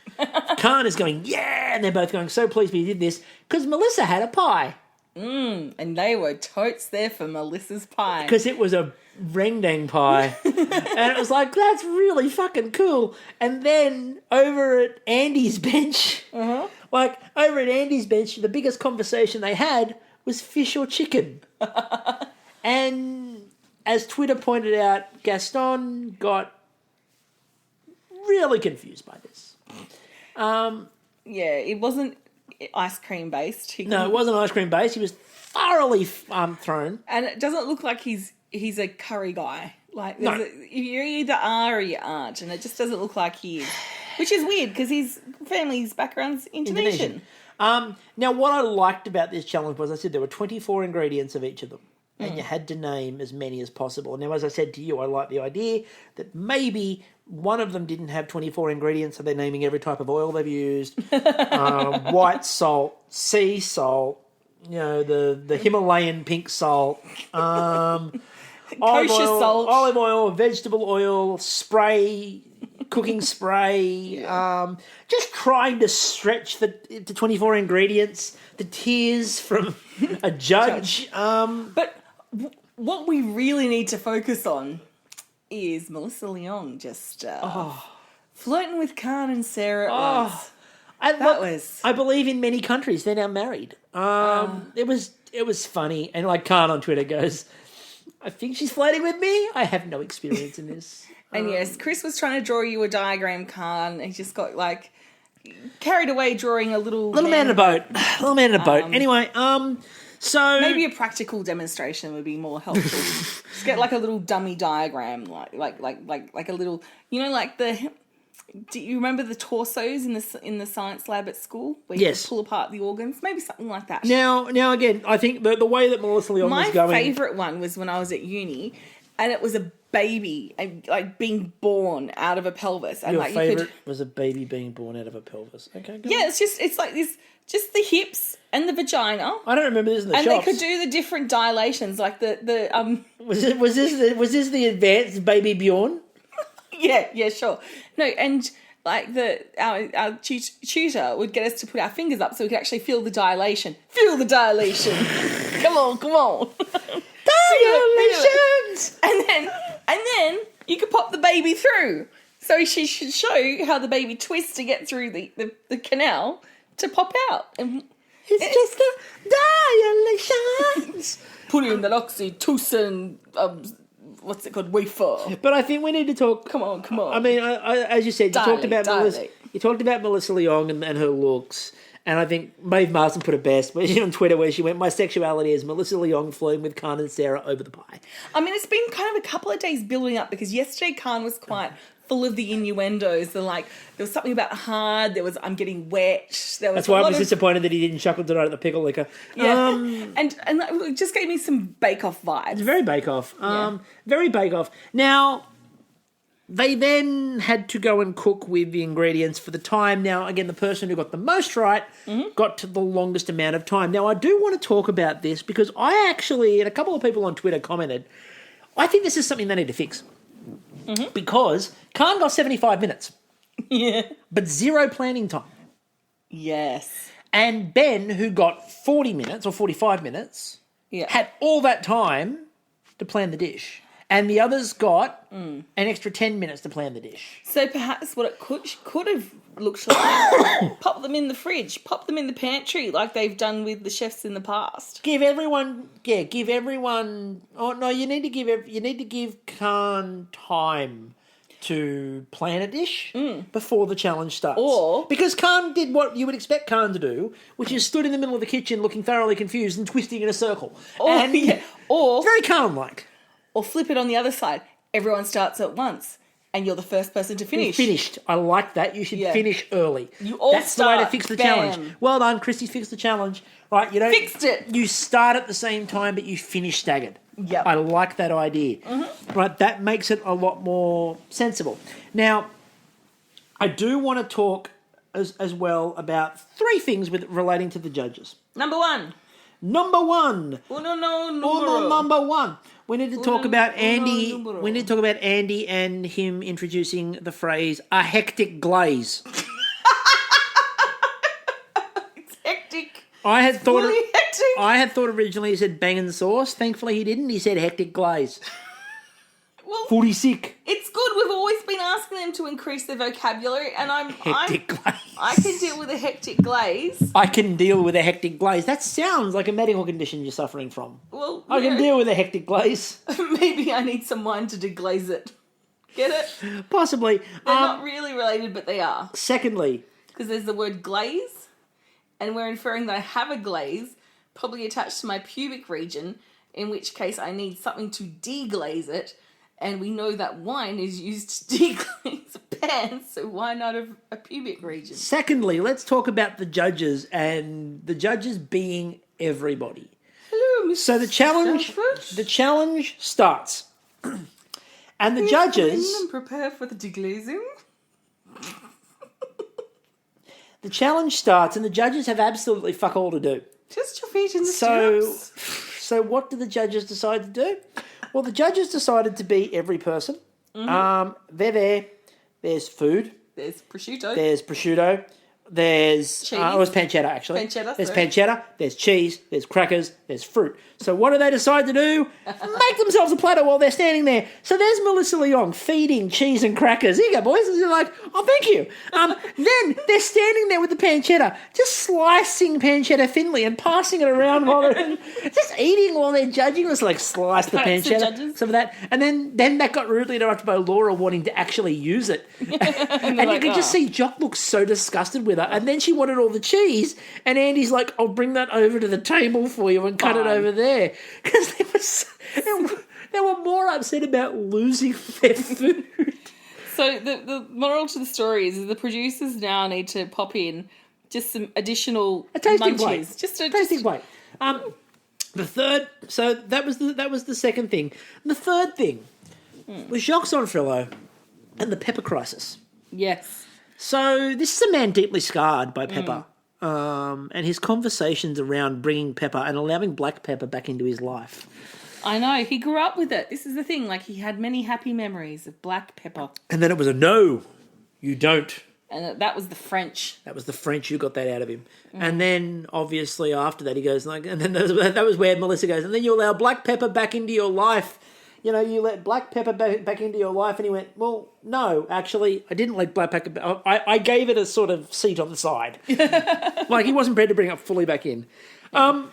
S1: Khan is going, yeah! And they're both going, so pleased we did this, because Melissa had a pie.
S2: And they were totes there for Melissa's pie.
S1: Because it was a rendang pie. And it was like, that's really fucking cool. And then over at Andy's bench, the biggest conversation they had was fish or chicken. And as Twitter pointed out, Gaston got really confused by this.
S2: It wasn't ice cream based.
S1: No, it wasn't ice cream based. He was thoroughly thrown.
S2: And it doesn't look like he's a curry guy. Like, you either are or you aren't. And it just doesn't look like he is. Which is weird because his family's background's Indonesian.
S1: Now, what I liked about this challenge was, I said there were 24 ingredients of each of them. And you had to name as many as possible. Now, as I said to you, I like the idea that maybe one of them didn't have 24 ingredients, so they're naming every type of oil they've used. White salt, sea salt, the Himalayan pink salt,
S2: kosher
S1: salt, olive oil, vegetable oil, spray, cooking spray, just trying to stretch the 24 ingredients, the tears from a judge.
S2: But what we really need to focus on is Melissa Leong just flirting with Khan and Sarah at once.
S1: I believe in many countries they're now married. It was funny, and like Khan on Twitter goes, "I think she's flirting with me. I have no experience in this."
S2: And yes, Chris was trying to draw you a diagram, Khan, and he just got like carried away drawing a little
S1: man in a boat. Little man in a boat. Anyway, so
S2: maybe a practical demonstration would be more helpful. Just get like a little dummy diagram, like a little, like the. Do you remember the torsos in the science lab at school where you
S1: Yes.
S2: could pull apart the organs? Maybe something like that.
S1: Now again, I think the way that Melissa Leong was going.
S2: My favourite one was when I was at uni, and it was a baby like being born out of a pelvis, and
S1: Your
S2: like
S1: favourite
S2: you could.
S1: was a baby being born out of a pelvis. Okay, go on.
S2: Yeah, it's like this, just the hips and the vagina.
S1: I don't remember this in the
S2: And
S1: shops.
S2: they could do the different dilations, like the
S1: Was this the advanced baby Bjorn?
S2: yeah, sure. No, and like our tutor would get us to put our fingers up so we could actually feel the dilation. Feel the dilation. Come on.
S1: Dilations!
S2: And then you could pop the baby through. So she should show how the baby twists to get through the canal to pop out. And
S1: It's just the dilations.
S2: put in that oxytocin, what's it called, wafer.
S1: But I think we need to talk.
S2: Come on.
S1: I mean, as you said, you talked about Melissa. You talked about Melissa Leong and her looks, and I think Maeve Marston put it best on Twitter where she went, "My sexuality is Melissa Leong flirting with Khan and Sarah over the pie."
S2: I mean, it's been kind of a couple of days building up because yesterday Khan was quite full of the innuendos. There was something about hard. There was I'm getting wet. There was
S1: That's why I was
S2: of,
S1: disappointed that he didn't chuckle tonight at the pickle liquor.
S2: Yeah, and it just gave me some Bake Off vibes.
S1: It's very Bake Off. Very Bake Off. Now, they then had to go and cook with the ingredients for the time. Now, again, the person who got the most right got to the longest amount of time. Now, I do want to talk about this because I actually, and a couple of people on Twitter commented, I think this is something they need to fix. Because Khan got 75 minutes.
S2: Yeah.
S1: But 0 planning time.
S2: Yes.
S1: And Ben, who got 40 minutes or 45 minutes, had all that time to plan the dish. And the others got an extra 10 minutes to plan the dish.
S2: So perhaps what it could have looked like, pop them in the fridge, pop them in the pantry like they've done with the chefs in the past.
S1: Give everyone. Oh no, you need to give Khan time to plan a dish before the challenge starts.
S2: Or
S1: because Khan did what you would expect Khan to do, which is stood in the middle of the kitchen looking thoroughly confused and twisting in a circle.
S2: Or
S1: very Khan-like.
S2: Or flip it on the other side. Everyone starts at once, and you're the first person to finish.
S1: You're finished. I like that. You should finish early.
S2: You all
S1: That's
S2: start.
S1: the way to fix the
S2: Bam.
S1: challenge. Well done, Kristie. Fixed the challenge. Right, you don't
S2: Fixed it.
S1: You start at the same time, but you finish staggered.
S2: Yep.
S1: I like that idea. Right, that makes it a lot more sensible. Now, I do want to talk as well about 3 things relating to the judges.
S2: Number one.
S1: Number one. Number one. We need to talk about Andy. We need to talk about Andy and him introducing the phrase "a hectic glaze."
S2: It's hectic.
S1: I had thought.
S2: Really hectic.
S1: I had thought originally he said banging sauce. Thankfully, he didn't. He said hectic glaze.
S2: Well,
S1: Fully sick.
S2: it's good. We've always been asking them to increase their vocabulary, and
S1: Hectic glaze.
S2: I can deal with a hectic glaze.
S1: I can deal with a hectic glaze. That sounds like a medical condition you're suffering from.
S2: Well,
S1: I can deal with a hectic glaze.
S2: Maybe I need some wine to deglaze it. Get it?
S1: Possibly.
S2: They're not really related, but they are.
S1: Secondly,
S2: Because there's the word glaze, and we're inferring that I have a glaze, probably attached to my pubic region, in which case I need something to deglaze it, and we know that wine is used to deglaze pans, so why not a pubic region?
S1: secondly, let's talk about the judges and the judges being everybody.
S2: Hello, Mr.
S1: So the challenge starts. And the judges...
S2: And prepare for the deglazing.
S1: The challenge starts and the judges have absolutely fuck all to do.
S2: Just your feet in the stirrups.
S1: So what did the judges decide to do? Well, the judges decided to be every person. They're there. There's food.
S2: There's prosciutto.
S1: There's prosciutto. there's
S2: Cheese?
S1: it was pancetta actually.
S2: Pancetta,
S1: There's
S2: sorry.
S1: pancetta, there's cheese, there's crackers, there's fruit. So what do they decide to do? Make themselves a platter while they're standing there. So there's Melissa Leong feeding cheese and crackers. Here you go, boys. And you're like, oh, thank you. Then they're standing there with the pancetta, just slicing pancetta thinly and passing it around while they're just eating while they're judging. It's like slice the
S2: That's the
S1: pancetta,
S2: judges.
S1: some of that, and then that got rudely interrupted by Laura wanting to actually use it. And you
S2: like,
S1: could just see Jock look so disgusted with her. And then she wanted all the cheese. And Andy's like, I'll bring that over to the table for you and cut it over there. Because they were more upset about losing their food.
S2: So the moral to the story is the producers now need to pop in just some additional
S1: tasting
S2: munchies.
S1: plate.
S2: Just a
S1: Tasting plate. The third, so that was the second thing. The third thing was Jacques Enfrillo and the pepper crisis.
S2: Yes.
S1: So this is a man deeply scarred by pepper, and his conversations around bringing pepper and allowing black pepper back into his life.
S2: I know. He grew up with it. This is the thing. Like, he had many happy memories of black pepper.
S1: And then it was a no, you don't.
S2: And that was the French.
S1: That was the French who got that out of him. And then, obviously, after that, he goes, like, and then that was where Melissa goes, and then you allow black pepper back into your life. You know, you let black pepper back into your life. And he went, well, no, actually, I didn't let black pepper. I gave it a sort of seat on the side. Like, he wasn't prepared to bring it fully back in.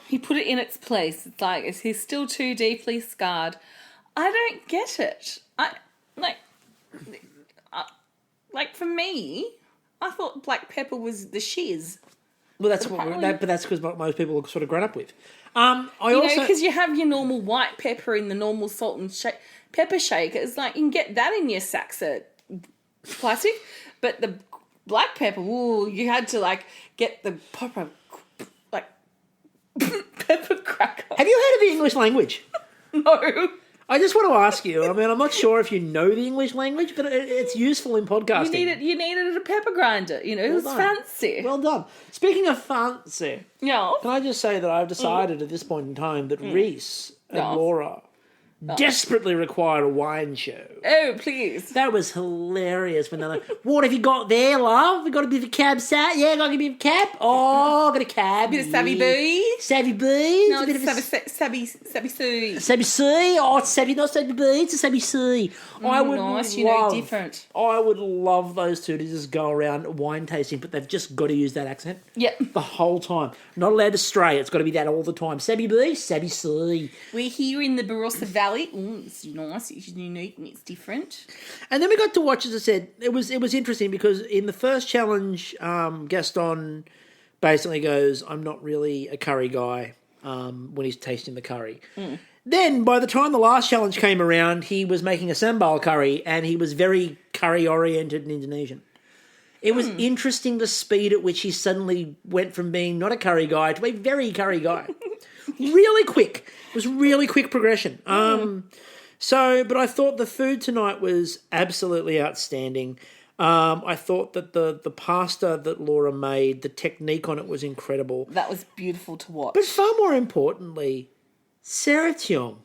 S2: He put it in its place. It's like, he's still too deeply scarred. I don't get it. Like for me, I thought black pepper was the shiz.
S1: Well, that's but that's because most people are sort of grown up with.
S2: Because you have your normal white pepper in the normal salt and pepper shaker. It's like, you can get that in your sacks of plastic, but the black pepper, ooh, you had to like get the proper like pepper cracker.
S1: Have you heard of the English language?
S2: No.
S1: I just want to ask you. I mean, I'm not sure if you know the English language, but it's useful in podcasting.
S2: You needed a pepper grinder. You know, it was fancy.
S1: Well done. Speaking of fancy,
S2: Yeah.
S1: can I just say that I've decided at this point in time that Reese and Laura desperately required a wine show.
S2: Oh, please.
S1: That was hilarious when they're like, what have you got there, love? We got a bit of a cab sat? Yeah, got a bit of a cab? Oh, got a cab.
S2: A bit of savvy bee.
S1: Savvy bees.
S2: No,
S1: a bit
S2: it's
S1: of
S2: savvy sue.
S1: Savvy C. Oh, it's savvy, not savvy B. It's a savvy C. I would
S2: nice, different.
S1: I would love those two to just go around wine tasting, but they've just got to use that accent.
S2: Yep.
S1: The whole time. Not allowed to stray. It's got to be that all the time. Savvy B, savvy C.
S2: We're here in the Barossa Valley. It's nice. It's unique and it's different.
S1: And then we got to watch, as I said, it was interesting because in the first challenge, Gaston basically goes, I'm not really a curry guy when he's tasting the curry. Then, by the time the last challenge came around, he was making a sambal curry and he was very curry-oriented and Indonesian. It was interesting the speed at which he suddenly went from being not a curry guy to a very curry guy. Really quick. It was really quick progression. But I thought the food tonight was absolutely outstanding. I thought that the pasta that Laura made, the technique on it was incredible.
S2: That was beautiful to watch.
S1: But far more importantly, Sarah Tiong.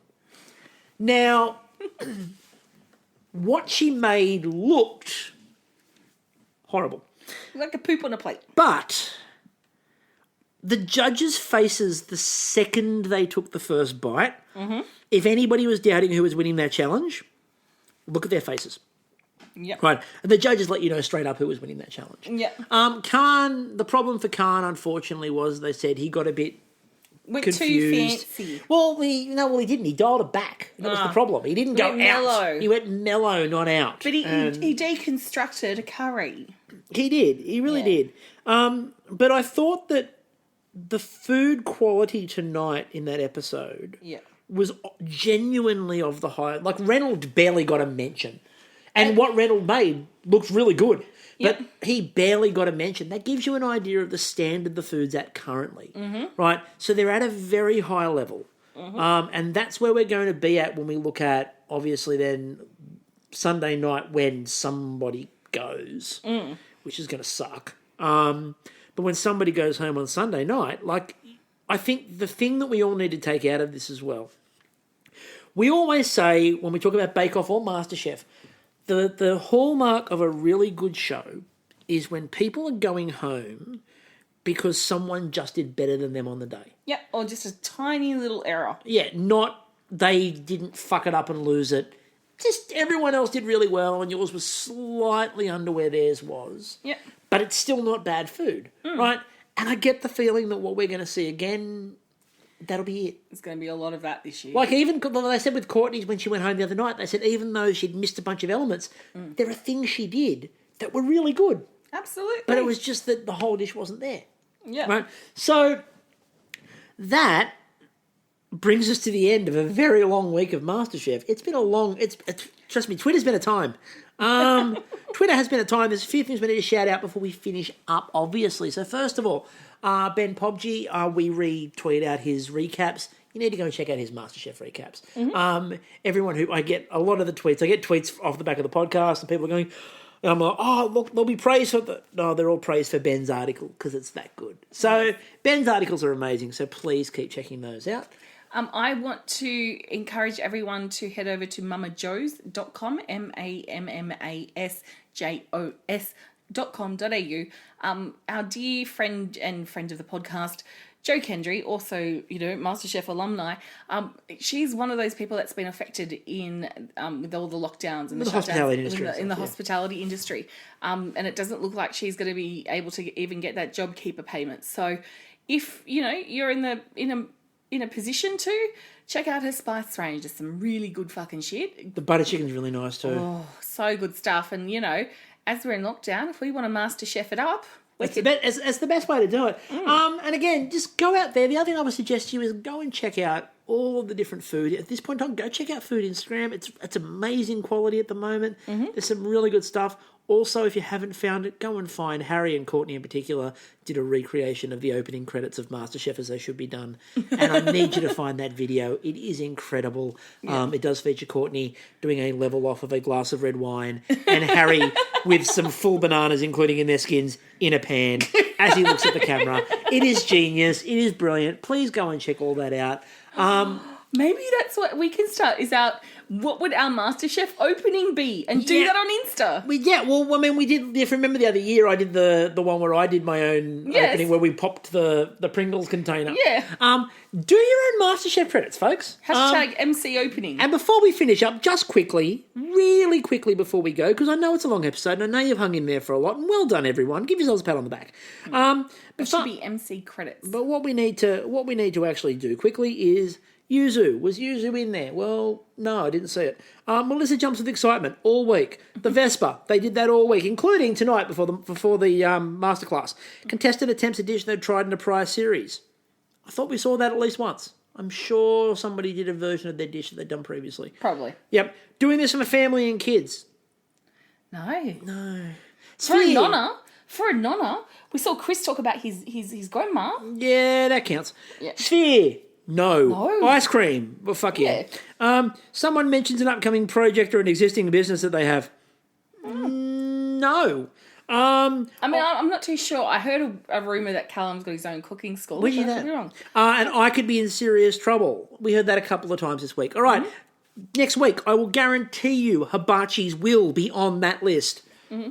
S1: Now, what she made looked horrible.
S2: Like a poop on a plate.
S1: But the judges' faces the second they took the first bite, if anybody was doubting who was winning that challenge, look at their faces.
S2: Yep.
S1: Right. And the judges let you know straight up who was winning that challenge.
S2: Yep.
S1: Khan, the problem for Khan, unfortunately, was they said he got a bit
S2: Went
S1: confused.
S2: too fancy.
S1: Well, he didn't. He dialed it back. That was the problem. He didn't go
S2: went
S1: out.
S2: mellow.
S1: He went mellow, not out.
S2: But he deconstructed a curry.
S1: He did. He really did. But I thought that the food quality tonight in that episode was genuinely of the high. Like, Reynolds barely got a mention. And what Reynolds made looked really good. But he barely got a mention. That gives you an idea of the standard the food's at currently. Right? So they're at a very high level. And that's where we're going to be at when we look at, obviously, then Sunday night when somebody goes, which is going to suck. But when somebody goes home on Sunday night, like, I think the thing that we all need to take out of this as well, we always say when we talk about Bake Off or Masterchef, the hallmark of a really good show is when people are going home because someone just did better than them on the day.
S2: Yep, or just a tiny little error.
S1: Yeah, not they didn't fuck it up and lose it. Just everyone else did really well and yours was slightly under where theirs was.
S2: Yep.
S1: But it's still not bad food, right? And I get the feeling that what we're going to see again, that'll be it.
S2: There's going to be a lot of that this year.
S1: Like even, they said with Courtney when she went home the other night, they said even though she'd missed a bunch of elements, there are things she did that were really good.
S2: Absolutely.
S1: But it was just that the whole dish wasn't there.
S2: Yeah.
S1: Right? So that brings us to the end of a very long week of MasterChef. It's been a long... It's trust me, Twitter's been a time. Twitter has been a time. There's a few things we need to shout out before we finish up, obviously. So first of all, Ben Pobji, we retweet out his recaps. You need to go and check out his MasterChef recaps. Everyone who... I get a lot of the tweets. I get tweets off the back of the podcast and people are going... And I'm like, oh, look, there'll be praise for the... No, they're all praise for Ben's article because it's that good. So Ben's articles are amazing, so please keep checking those out.
S2: I want to encourage everyone to head over to mamajos.com, mamajos.com.au. Our dear friend and friend of the podcast, Jo Kendry, also, MasterChef alumni, she's one of those people that's been affected in with all the lockdowns and the
S1: hospitality industry.
S2: In the hospitality industry. And it doesn't look like she's going to be able to even get that JobKeeper payment. So if, you're in a position to, check out her spice range. There's some really good fucking shit.
S1: The butter chicken's really nice too.
S2: Oh, so good stuff. And, as we're in lockdown, if we want to MasterChef it up...
S1: It's the best way to do it. And again, just go out there. The other thing I would suggest to you is go and check out all of the different food. At this point in time, go check out Food Instagram. It's amazing quality at the moment. There's some really good stuff. Also, if you haven't found it, go and find Harry and Courtney in particular did a recreation of the opening credits of MasterChef as they should be done. And I need you to find that video. It is incredible. Yeah. It does feature Courtney doing a level off of a glass of red wine and Harry with some full bananas, including in their skins, in a pan as he looks at the camera. It is genius. It is brilliant. Please go and check all that out.
S2: Maybe that's what we can start, is out what would our MasterChef opening be? And do that on Insta.
S1: We did, if you remember the other year, I did the one where I did my own opening where we popped the Pringles container.
S2: Yeah.
S1: Do your own MasterChef credits, folks.
S2: Hashtag MC opening.
S1: And before we finish up, just quickly, really quickly before we go, because I know it's a long episode and I know you've hung in there for a lot, and well done, everyone. Give yourselves a pat on the back.
S2: It should be MC credits.
S1: But what we need to actually do quickly is... Yuzu. Was Yuzu in there? Well, no, I didn't see it. Melissa jumps with excitement all week. The Vespa, they did that all week, including tonight before the masterclass. Contestant attempts a dish they'd tried in a prior series. I thought we saw that at least once. I'm sure somebody did a version of their dish that they'd done previously.
S2: Probably.
S1: Yep. Doing this for my family and kids.
S2: No. For a nonna, we saw Chris talk about his grandma.
S1: Yeah, that counts.
S2: Yeah.
S1: Sphere. No. Ice cream. Well, fuck yeah. Someone mentions an upcoming project or an existing business that they have. No.
S2: I'm not too sure. I heard a rumour that Callum's got his own cooking school.
S1: Where'd you that? Wrong. And I could be in serious trouble. We heard that a couple of times this week. All right. Next week, I will guarantee you Hibachi's will be on that list.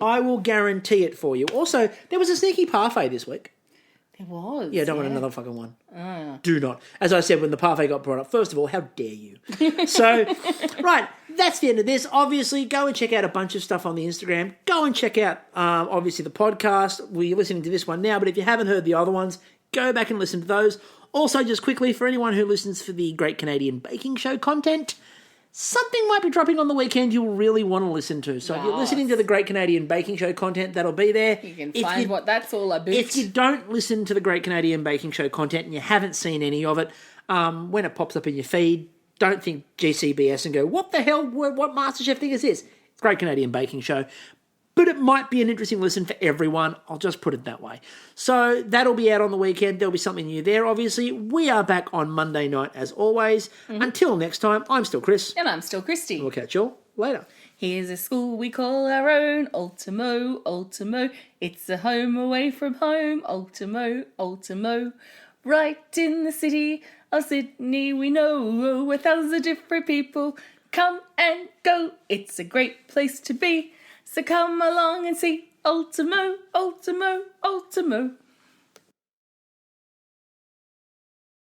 S1: I will guarantee it for you. Also, there was a sneaky parfait this week.
S2: It was.
S1: Yeah, don't want another fucking one. Do not. As I said when the parfait got brought up, first of all, how dare you? So, right, that's the end of this. Obviously, go and check out a bunch of stuff on the Instagram. Go and check out, obviously, the podcast. We're listening to this one now, but if you haven't heard the other ones, go back and listen to those. Also, just quickly, for anyone who listens for the Great Canadian Baking Show content, something might be dropping on the weekend you'll really want to listen to. So if you're listening to the Great Canadian Baking Show content, that'll be there.
S2: You can find what that's all about.
S1: If you don't listen to the Great Canadian Baking Show content and you haven't seen any of it, when it pops up in your feed, don't think GCBS and go, what the hell, what MasterChef thing is this? It's Great Canadian Baking Show. But it might be an interesting listen for everyone. I'll just put it that way. So that'll be out on the weekend. There'll be something new there, obviously. We are back on Monday night, as always. Until next time, I'm still Chris.
S2: And I'm still Kristie.
S1: We'll catch you all later.
S2: Here's a school we call our own, Ultimo, Ultimo. It's a home away from home, Ultimo, Ultimo. Right in the city of Sydney, we know where thousands of different people come and go. It's a great place to be. So come along and see Ultimo, Ultimo, Ultimo.